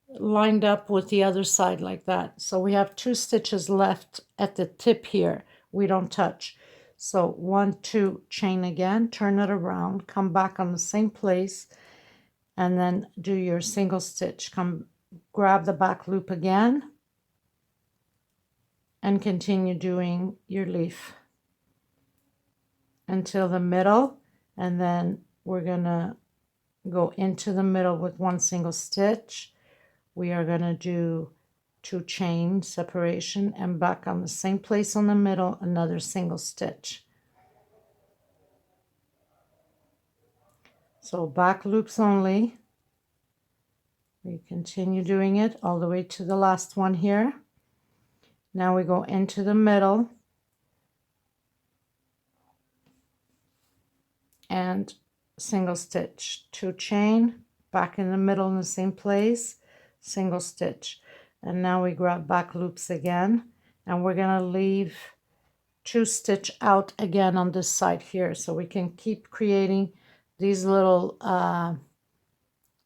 lined up with the other side like that. So we have 2 stitches left at the tip here, we don't touch. So 1, 2, chain again, turn it around, come back on the same place, and then do your single stitch. Come grab the back loop again and continue doing your leaf until the middle, and then we're gonna go into the middle with 1 single stitch. We are gonna do 2 chain separation, and back on the same place on the middle, another single stitch. So back loops only. We continue doing it all the way to the last one here. Now we go into the middle and single stitch, 2 chain, back in the middle in the same place, single stitch. And now we grab back loops again, and we're going to leave 2 stitch out again on this side here, so we can keep creating these little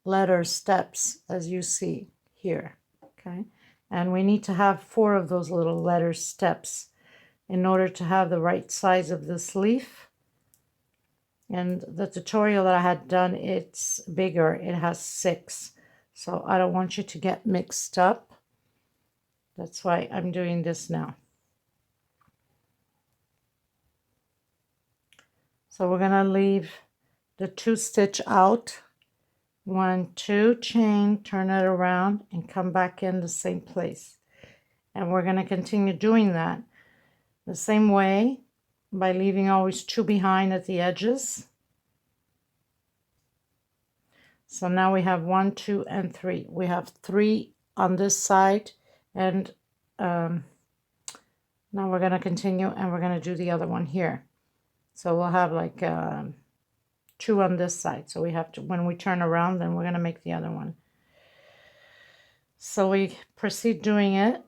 letter steps as you see here, okay? And we need to have 4 of those little letter steps in order to have the right size of this leaf. And the tutorial that I had done, it's bigger, it has 6. So I don't want you to get mixed up. That's why I'm doing this now. So we're gonna leave the 2 stitch out. 1, 2, chain, turn it around and come back in the same place. And we're gonna continue doing that the same way by leaving always 2 behind at the edges. So now we have 1, 2, and 3. We have 3 on this side, and now we're going to continue and we're going to do the other one here. So we'll have like 2 on this side. So we have to, when we turn around, then we're going to make the other one. So we proceed doing it.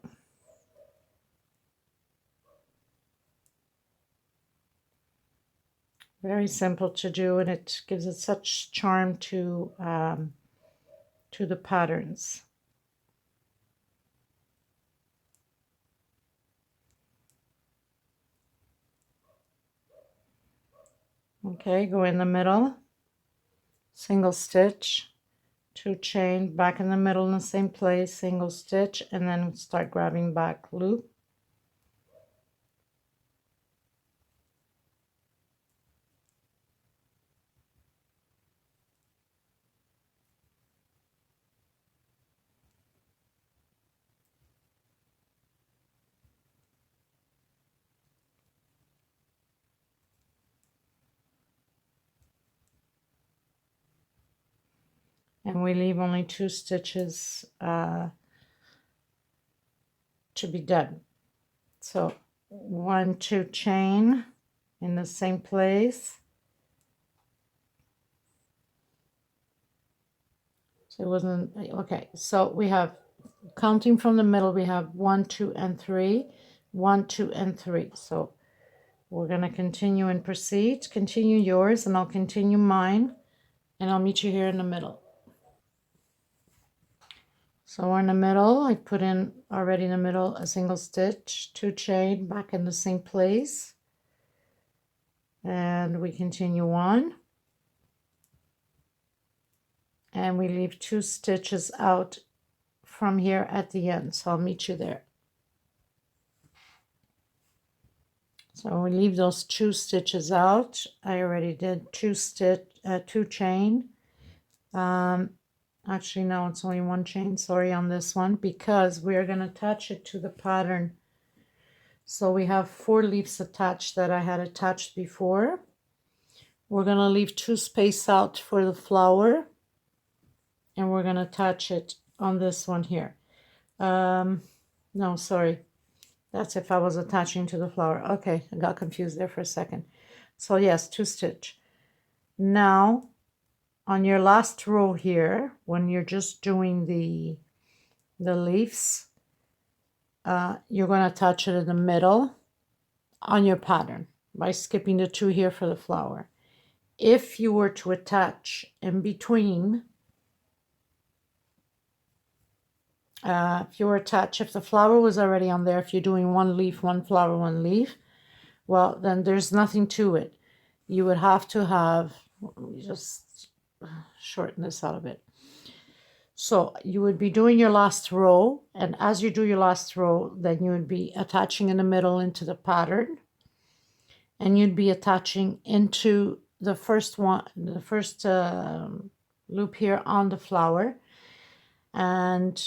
Very simple to do, and it gives it such charm to the patterns. Okay, go in the middle, single stitch, 2 chain, back in the middle in the same place, single stitch, and then start grabbing back loop. And we leave only 2 stitches to be done. So 1, 2 chain in the same place. So it wasn't okay. So we have, counting from the middle, we have 1, 2, and 3, 1, 2, and 3. So we're going to continue and proceed. Continue yours, and I'll continue mine, and I'll meet you here in the middle. So we're in the middle. I put in already in the middle a single stitch, 2 chain, back in the same place, and we continue on, and we leave 2 stitches out from here at the end. So I'll meet you there. So we leave those 2 stitches out. I already did 2 chain. Actually, no, it's only 1 chain, sorry, on this one, because we're going to attach it to the pattern. So we have 4 leaves attached that I had attached before. We're going to leave 2 space out for the flower, and we're going to attach it on this one here. No, sorry. That's if I was attaching to the flower. Okay, I got confused there for a second. So yes, 2 stitch. Now, on your last row here, when you're just doing the leaves, you're going to attach it in the middle on your pattern by skipping the 2 here for the flower. If you were to attach in between, if the flower was already on there, if you're doing 1 leaf, 1 flower, 1 leaf, well, then there's nothing to it. You would have to have, let me just shorten this out a bit. So you would be doing your last row, and as you do your last row, then you would be attaching in the middle into the pattern, and you'd be attaching into the first one, the first loop here on the flower. And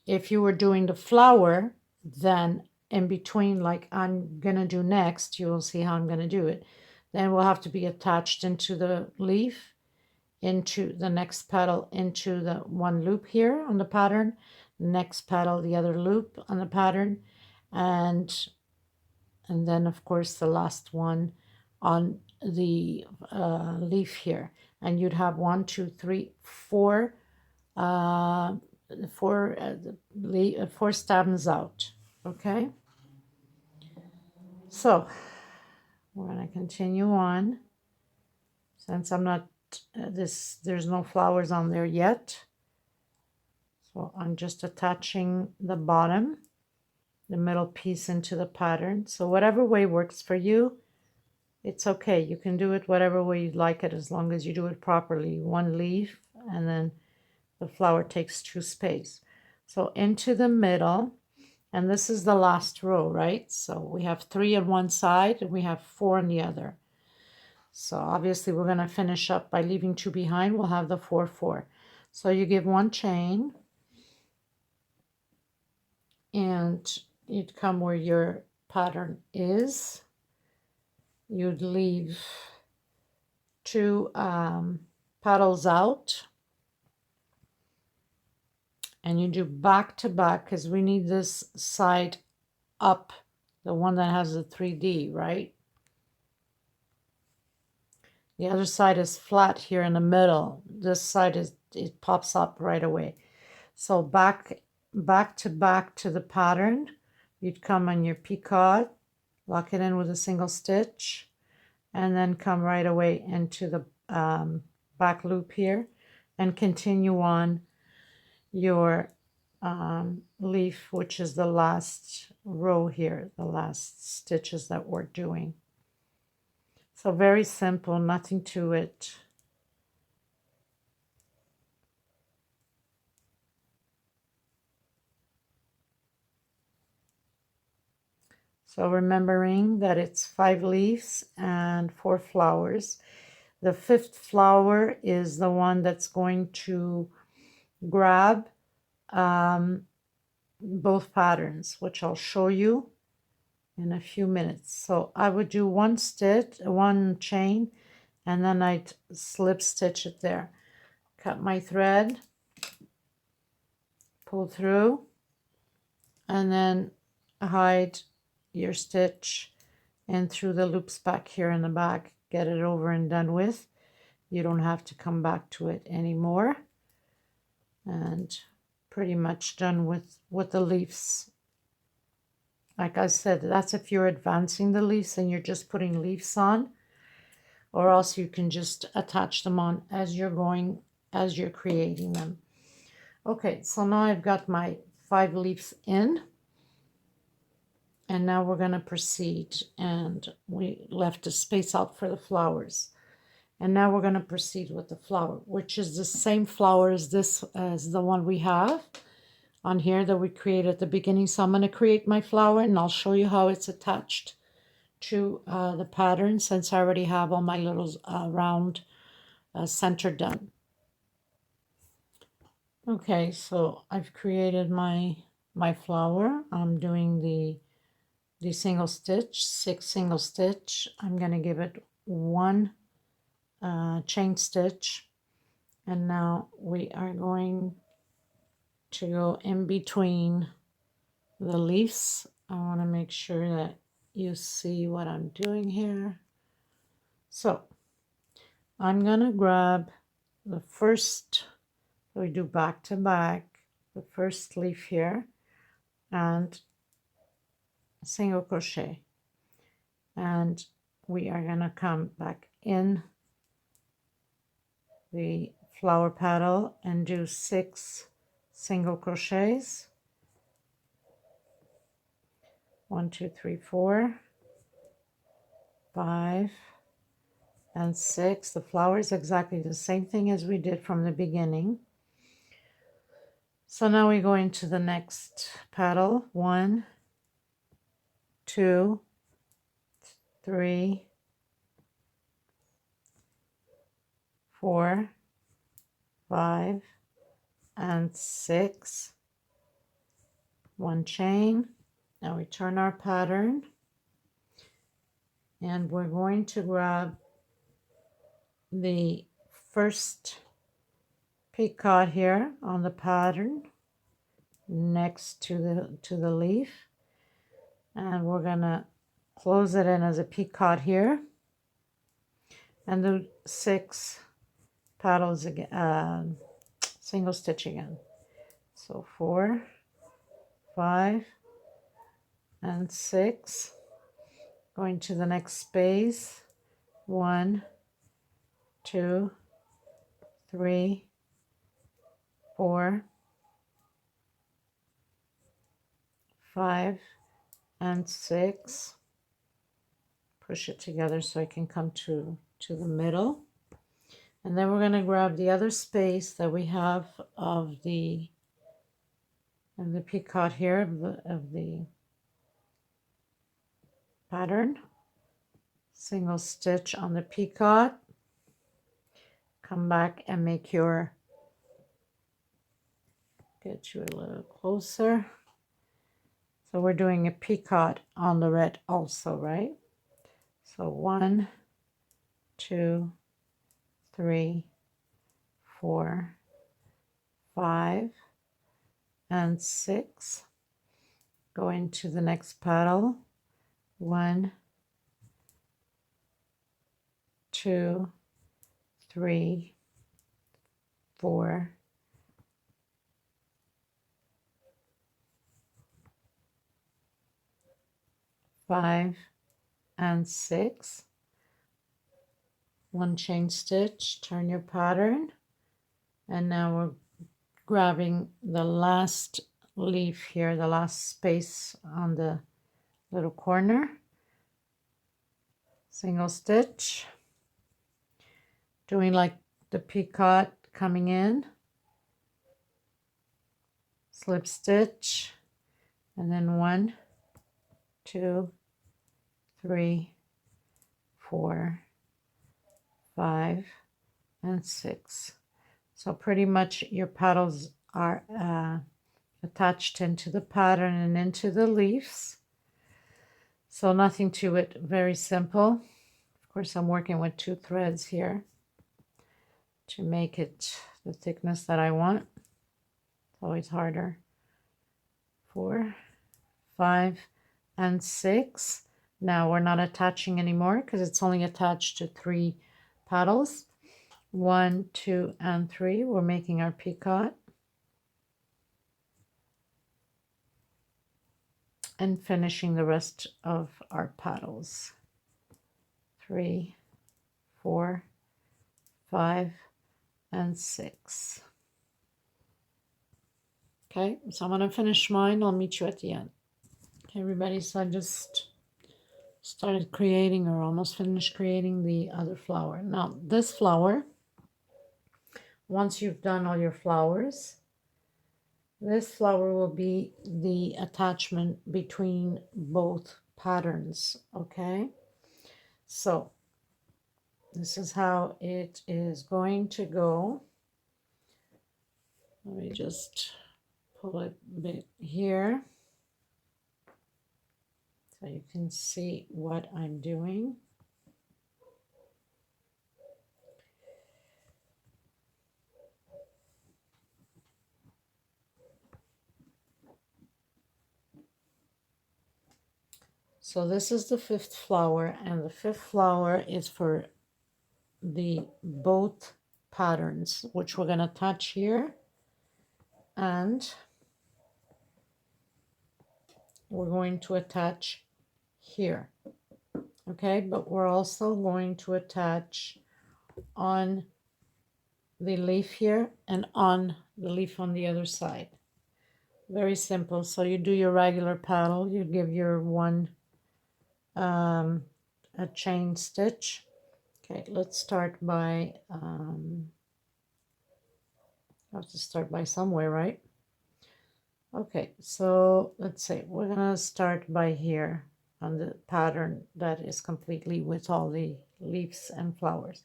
if you were doing the flower, then in between, like I'm gonna do next, you will see how I'm gonna do it, then we'll have to be attached into the leaf, into the next petal, into the 1 loop here on the pattern, next petal, the other loop on the pattern, and then of course the last one on the leaf here. And you'd have 1, 2, 3, 4 4 stems out. Okay, so we're going to continue on. Since I'm not, there's no flowers on there yet. So I'm just attaching the bottom, the middle piece into the pattern. So whatever way works for you, it's okay. You can do it whatever way you'd like it, as long as you do it properly. One leaf, and then the flower takes 2 space. So into the middle, and this is the last row, right? So we have 3 on one side and we have 4 on the other. So obviously we're going to finish up by leaving 2 behind. We'll have the 4, 4. So you give 1 chain, and you'd come where your pattern is. You'd leave 2 petals out, and you do back to back, because we need this side up, the one that has the 3D, right? The other side is flat here in the middle. This side is, it pops up right away. So back to back to the pattern, you'd come on your picot, lock it in with a single stitch, and then come right away into the back loop here, and continue on your leaf, which is the last row here, the last stitches that we're doing. So very simple, nothing to it. So remembering that it's 5 leaves and 4 flowers. The 5th flower is the one that's going to grab both patterns, which I'll show you in a few minutes. So I would do 1 stitch, 1 chain, and then I'd slip stitch it there. Cut my thread, pull through, and then hide your stitch and through the loops back here in the back. Get it over and done with. You don't have to come back to it anymore. And pretty much done with the leaves. Like I said, that's if you're advancing the leaves and you're just putting leaves on, or else you can just attach them on as you're creating them. Okay, so now I've got my 5 leaves in, and now we're going to proceed, and we left a space out for the flowers. And now we're going to proceed with the flower, which is the same flower as the one we have on here that we created at the beginning. So I'm going to create my flower, and I'll show you how it's attached to the pattern, since I already have all my little round center done. Okay, so I've created my flower. I'm doing the single stitch, 6 single stitch. I'm going to give it 1 chain stitch, and now we are going to go in between the leaves. I want to make sure that you see what I'm doing here. So I'm going to grab the first, we do back to back, the first leaf here, and single crochet, and we are going to come back in the flower petal and do 6 single crochets. 1, 2, 3, 4, 5, and 6. The flower is exactly the same thing as we did from the beginning. So now we go into the next petal. 1, 2, 3, 4, 5, and 6. 1 chain. Now we turn our pattern, and we're going to grab the first picot here on the pattern next to the leaf, and we're gonna close it in as a picot here, and do 6 petals again, single stitch again. So 4, 5, and 6. Going to the next space. 1, 2, 3, 4, 5, and 6. Push it together so I can come to the middle. And then we're going to grab the other space that we have of the picot here of the pattern. Single stitch on the picot. Come back and make your, get you a little closer. So we're doing a picot on the red also, right? So 1, 2, 3, 4, 5, and 6. Go into the next petal. 1, 2, 3, 4, 5, and 6. 1 chain stitch, turn your pattern, and now we're grabbing the last leaf here, the last space on the little corner. Single stitch, doing like the picot coming in, slip stitch, and then 1, 2, 3, 4, 5, and 6. So pretty much your petals are attached into the pattern and into the leaves. So nothing to it, very simple. Of course, I'm working with 2 threads here to make it the thickness that I want. It's always harder. 4, 5, and 6. Now we're not attaching anymore because it's only attached to 3 petals. 1, 2, and 3. We're making our picot. And finishing the rest of our petals. 3, 4, 5, and 6. Okay, so I'm going to finish mine. I'll meet you at the end. Okay, everybody, so I just started creating, or almost finished creating, the other flower. Now, this flower, once you've done all your flowers, this flower will be the attachment between both patterns, okay? So, this is how it is going to go. Let me just pull it a bit here so you can see what I'm doing. So this is the 5th flower, and the 5th flower is for the both patterns, which we're going to attach here, and we're going to attach here. Okay, but we're also going to attach on the leaf here and on the leaf on the other side. Very simple. So you do your regular petal, you give your 1 a chain stitch. Okay, let's start by I have to start by somewhere, right? Okay, so let's say we're gonna start by here on the pattern that is completely with all the leaves and flowers.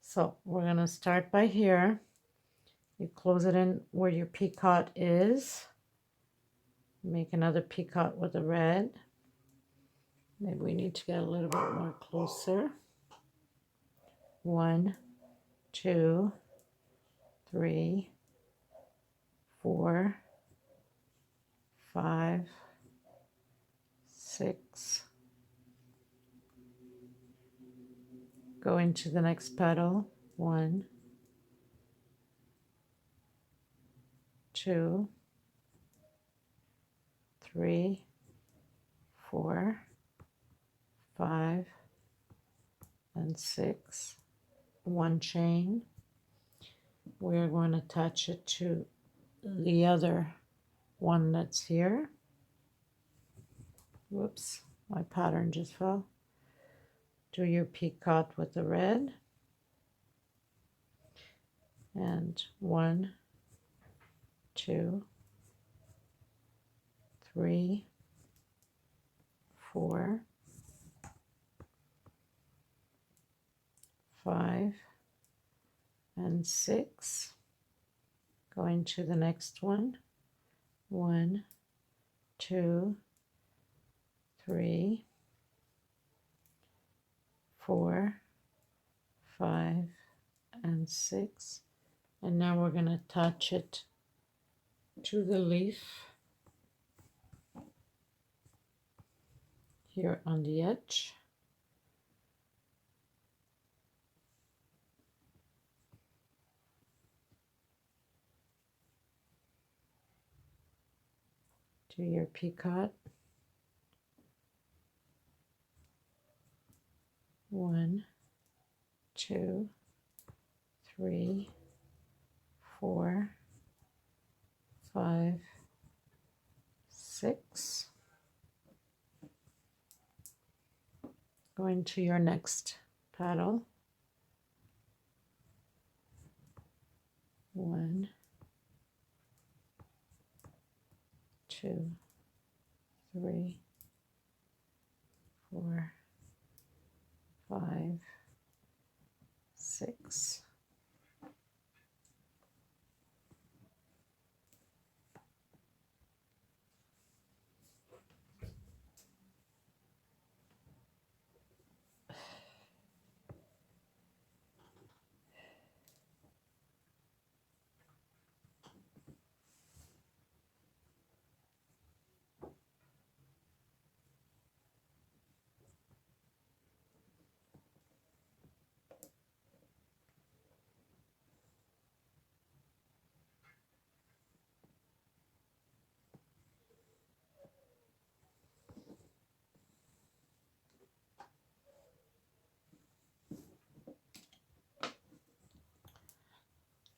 So we're gonna start by here. You close it in where your picot is. Make another picot with the red. Maybe we need to get a little bit more closer. 1, 2, 3, 4, 5, 6. Go into the next petal. 1, 2, 3, 4, 5, and 6. one chain. We're going to attach it to the other one that's here. Whoops, my pattern just fell. Do your picot with the red. And 1, 2, 3, 4, 5, and 6. Going to the next one. 1, 2, 3, 4, 5, and 6. And now we're going to attach it to the leaf here on the edge. Do your picot. 1, 2, 3, 4, 5, 6. Going to your next paddle. 1, 2, 3, 4, 5, 6.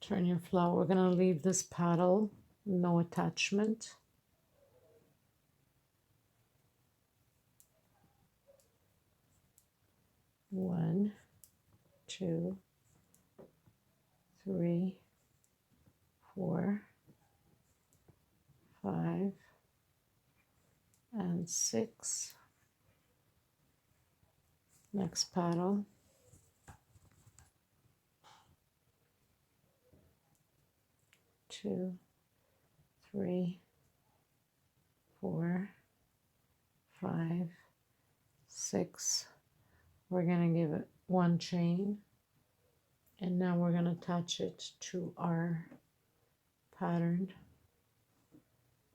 Turn your flower. We're going to leave this paddle, no attachment. One, 2, 3, 4, 5, and 6. Next paddle. 2, 3, 4, 5, 6. We're going to give it one chain, and now we're going to attach it to our pattern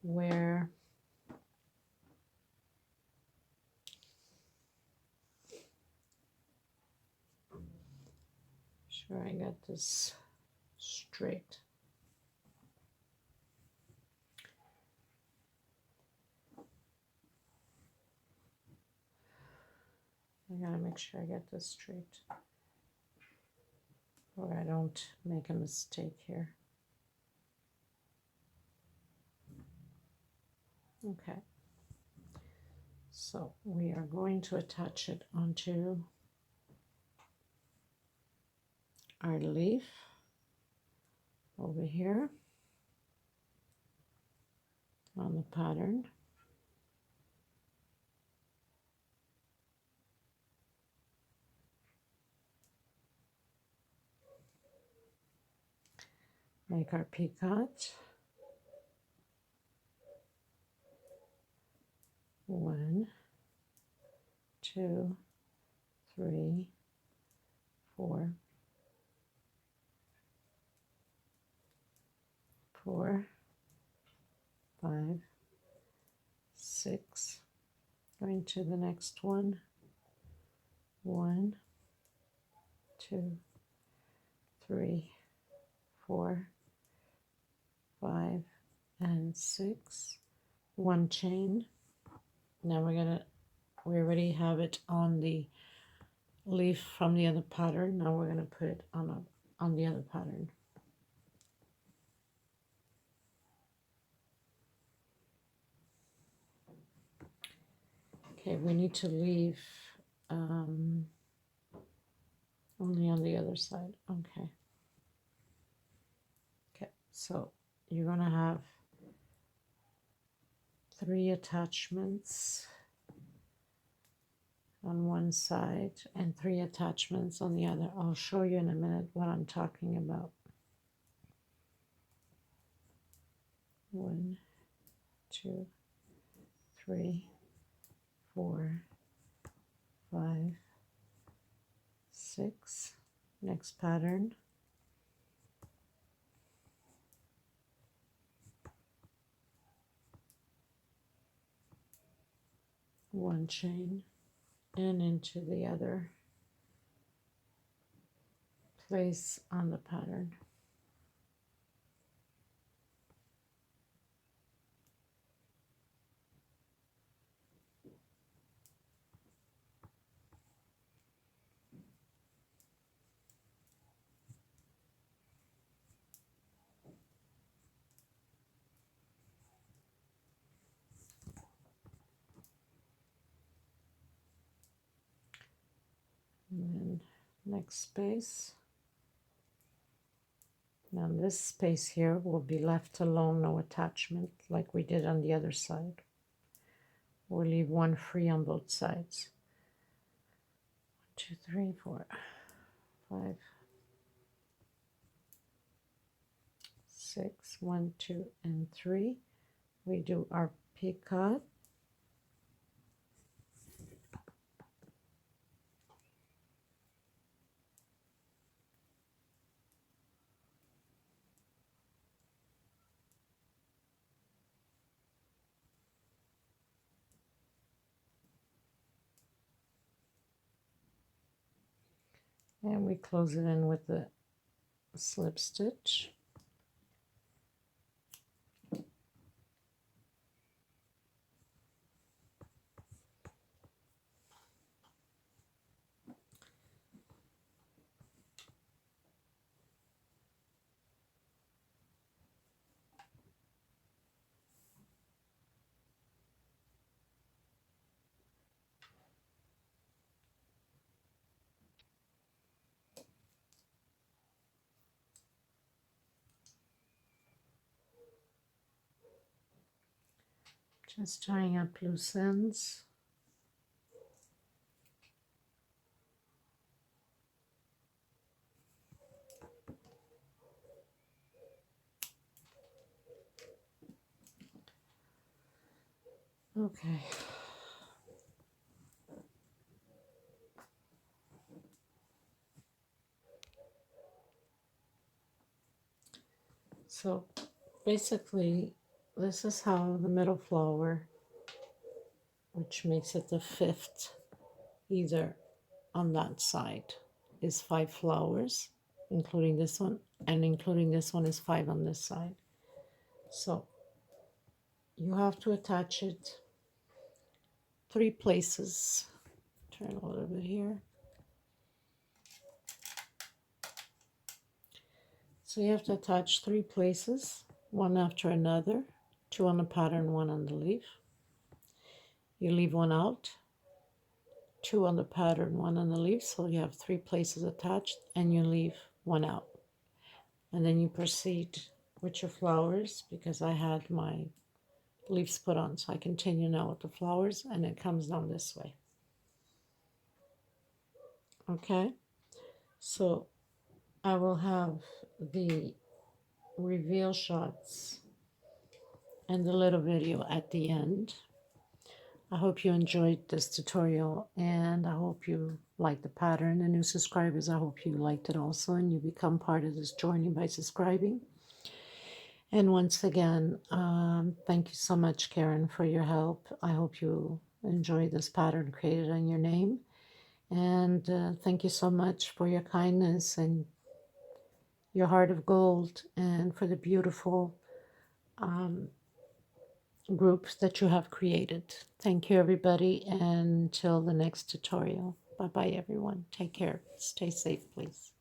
where sure I got this straight. I gotta make sure I get this straight, or I don't make a mistake here. Okay, so we are going to attach it onto our leaf over here on the pattern. Make our picot. 1, 2, 3, 4, 4, 5, 6. Going to the next one. 1, 2, 3, 4, 5, and 6. One chain. Now we already have it on the leaf from the other pattern. Now we're going to put it on the other pattern. Okay, we need to leave only on the other side. Okay. Okay, so you're going to have 3 attachments on one side and 3 attachments on the other. I'll show you in a minute what I'm talking about. 1, 2, 3, 4, 5, 6. Next pattern. 1 chain and into the other place on the pattern. And then next space. Now this space here will be left alone, no attachment, like we did on the other side. We'll leave 1 free on both sides. 1, 2, 3, 4, 5, 6. 1, 2, and 3. We do our picot. And we close it in with the slip stitch. Just tying up loose ends. Okay. So basically, this is how the middle flower, which makes it the 5th, either on that side, is 5 flowers, including this one, and including this one is 5 on this side. So you have to attach it 3 places. Turn a little bit here. So you have to attach 3 places, one after another, 2 on the pattern, 1 on the leaf. You leave 1 out, 2 on the pattern, 1 on the leaf, so you have 3 places attached, and you leave 1 out. And then you proceed with your flowers, because I had my leaves put on, so I continue now with the flowers, and it comes down this way. Okay, so I will have the reveal shots and the little video at the end. I hope you enjoyed this tutorial, and I hope you like the pattern. The new subscribers, I hope you liked it also, and you become part of this journey by subscribing. And once again, thank you so much, Karen, for your help. I hope you enjoy this pattern created on your name. And thank you so much for your kindness and your heart of gold, and for the beautiful group that you have created. Thank you, everybody, and until the next tutorial. Bye bye, everyone. Take care. Stay safe, please.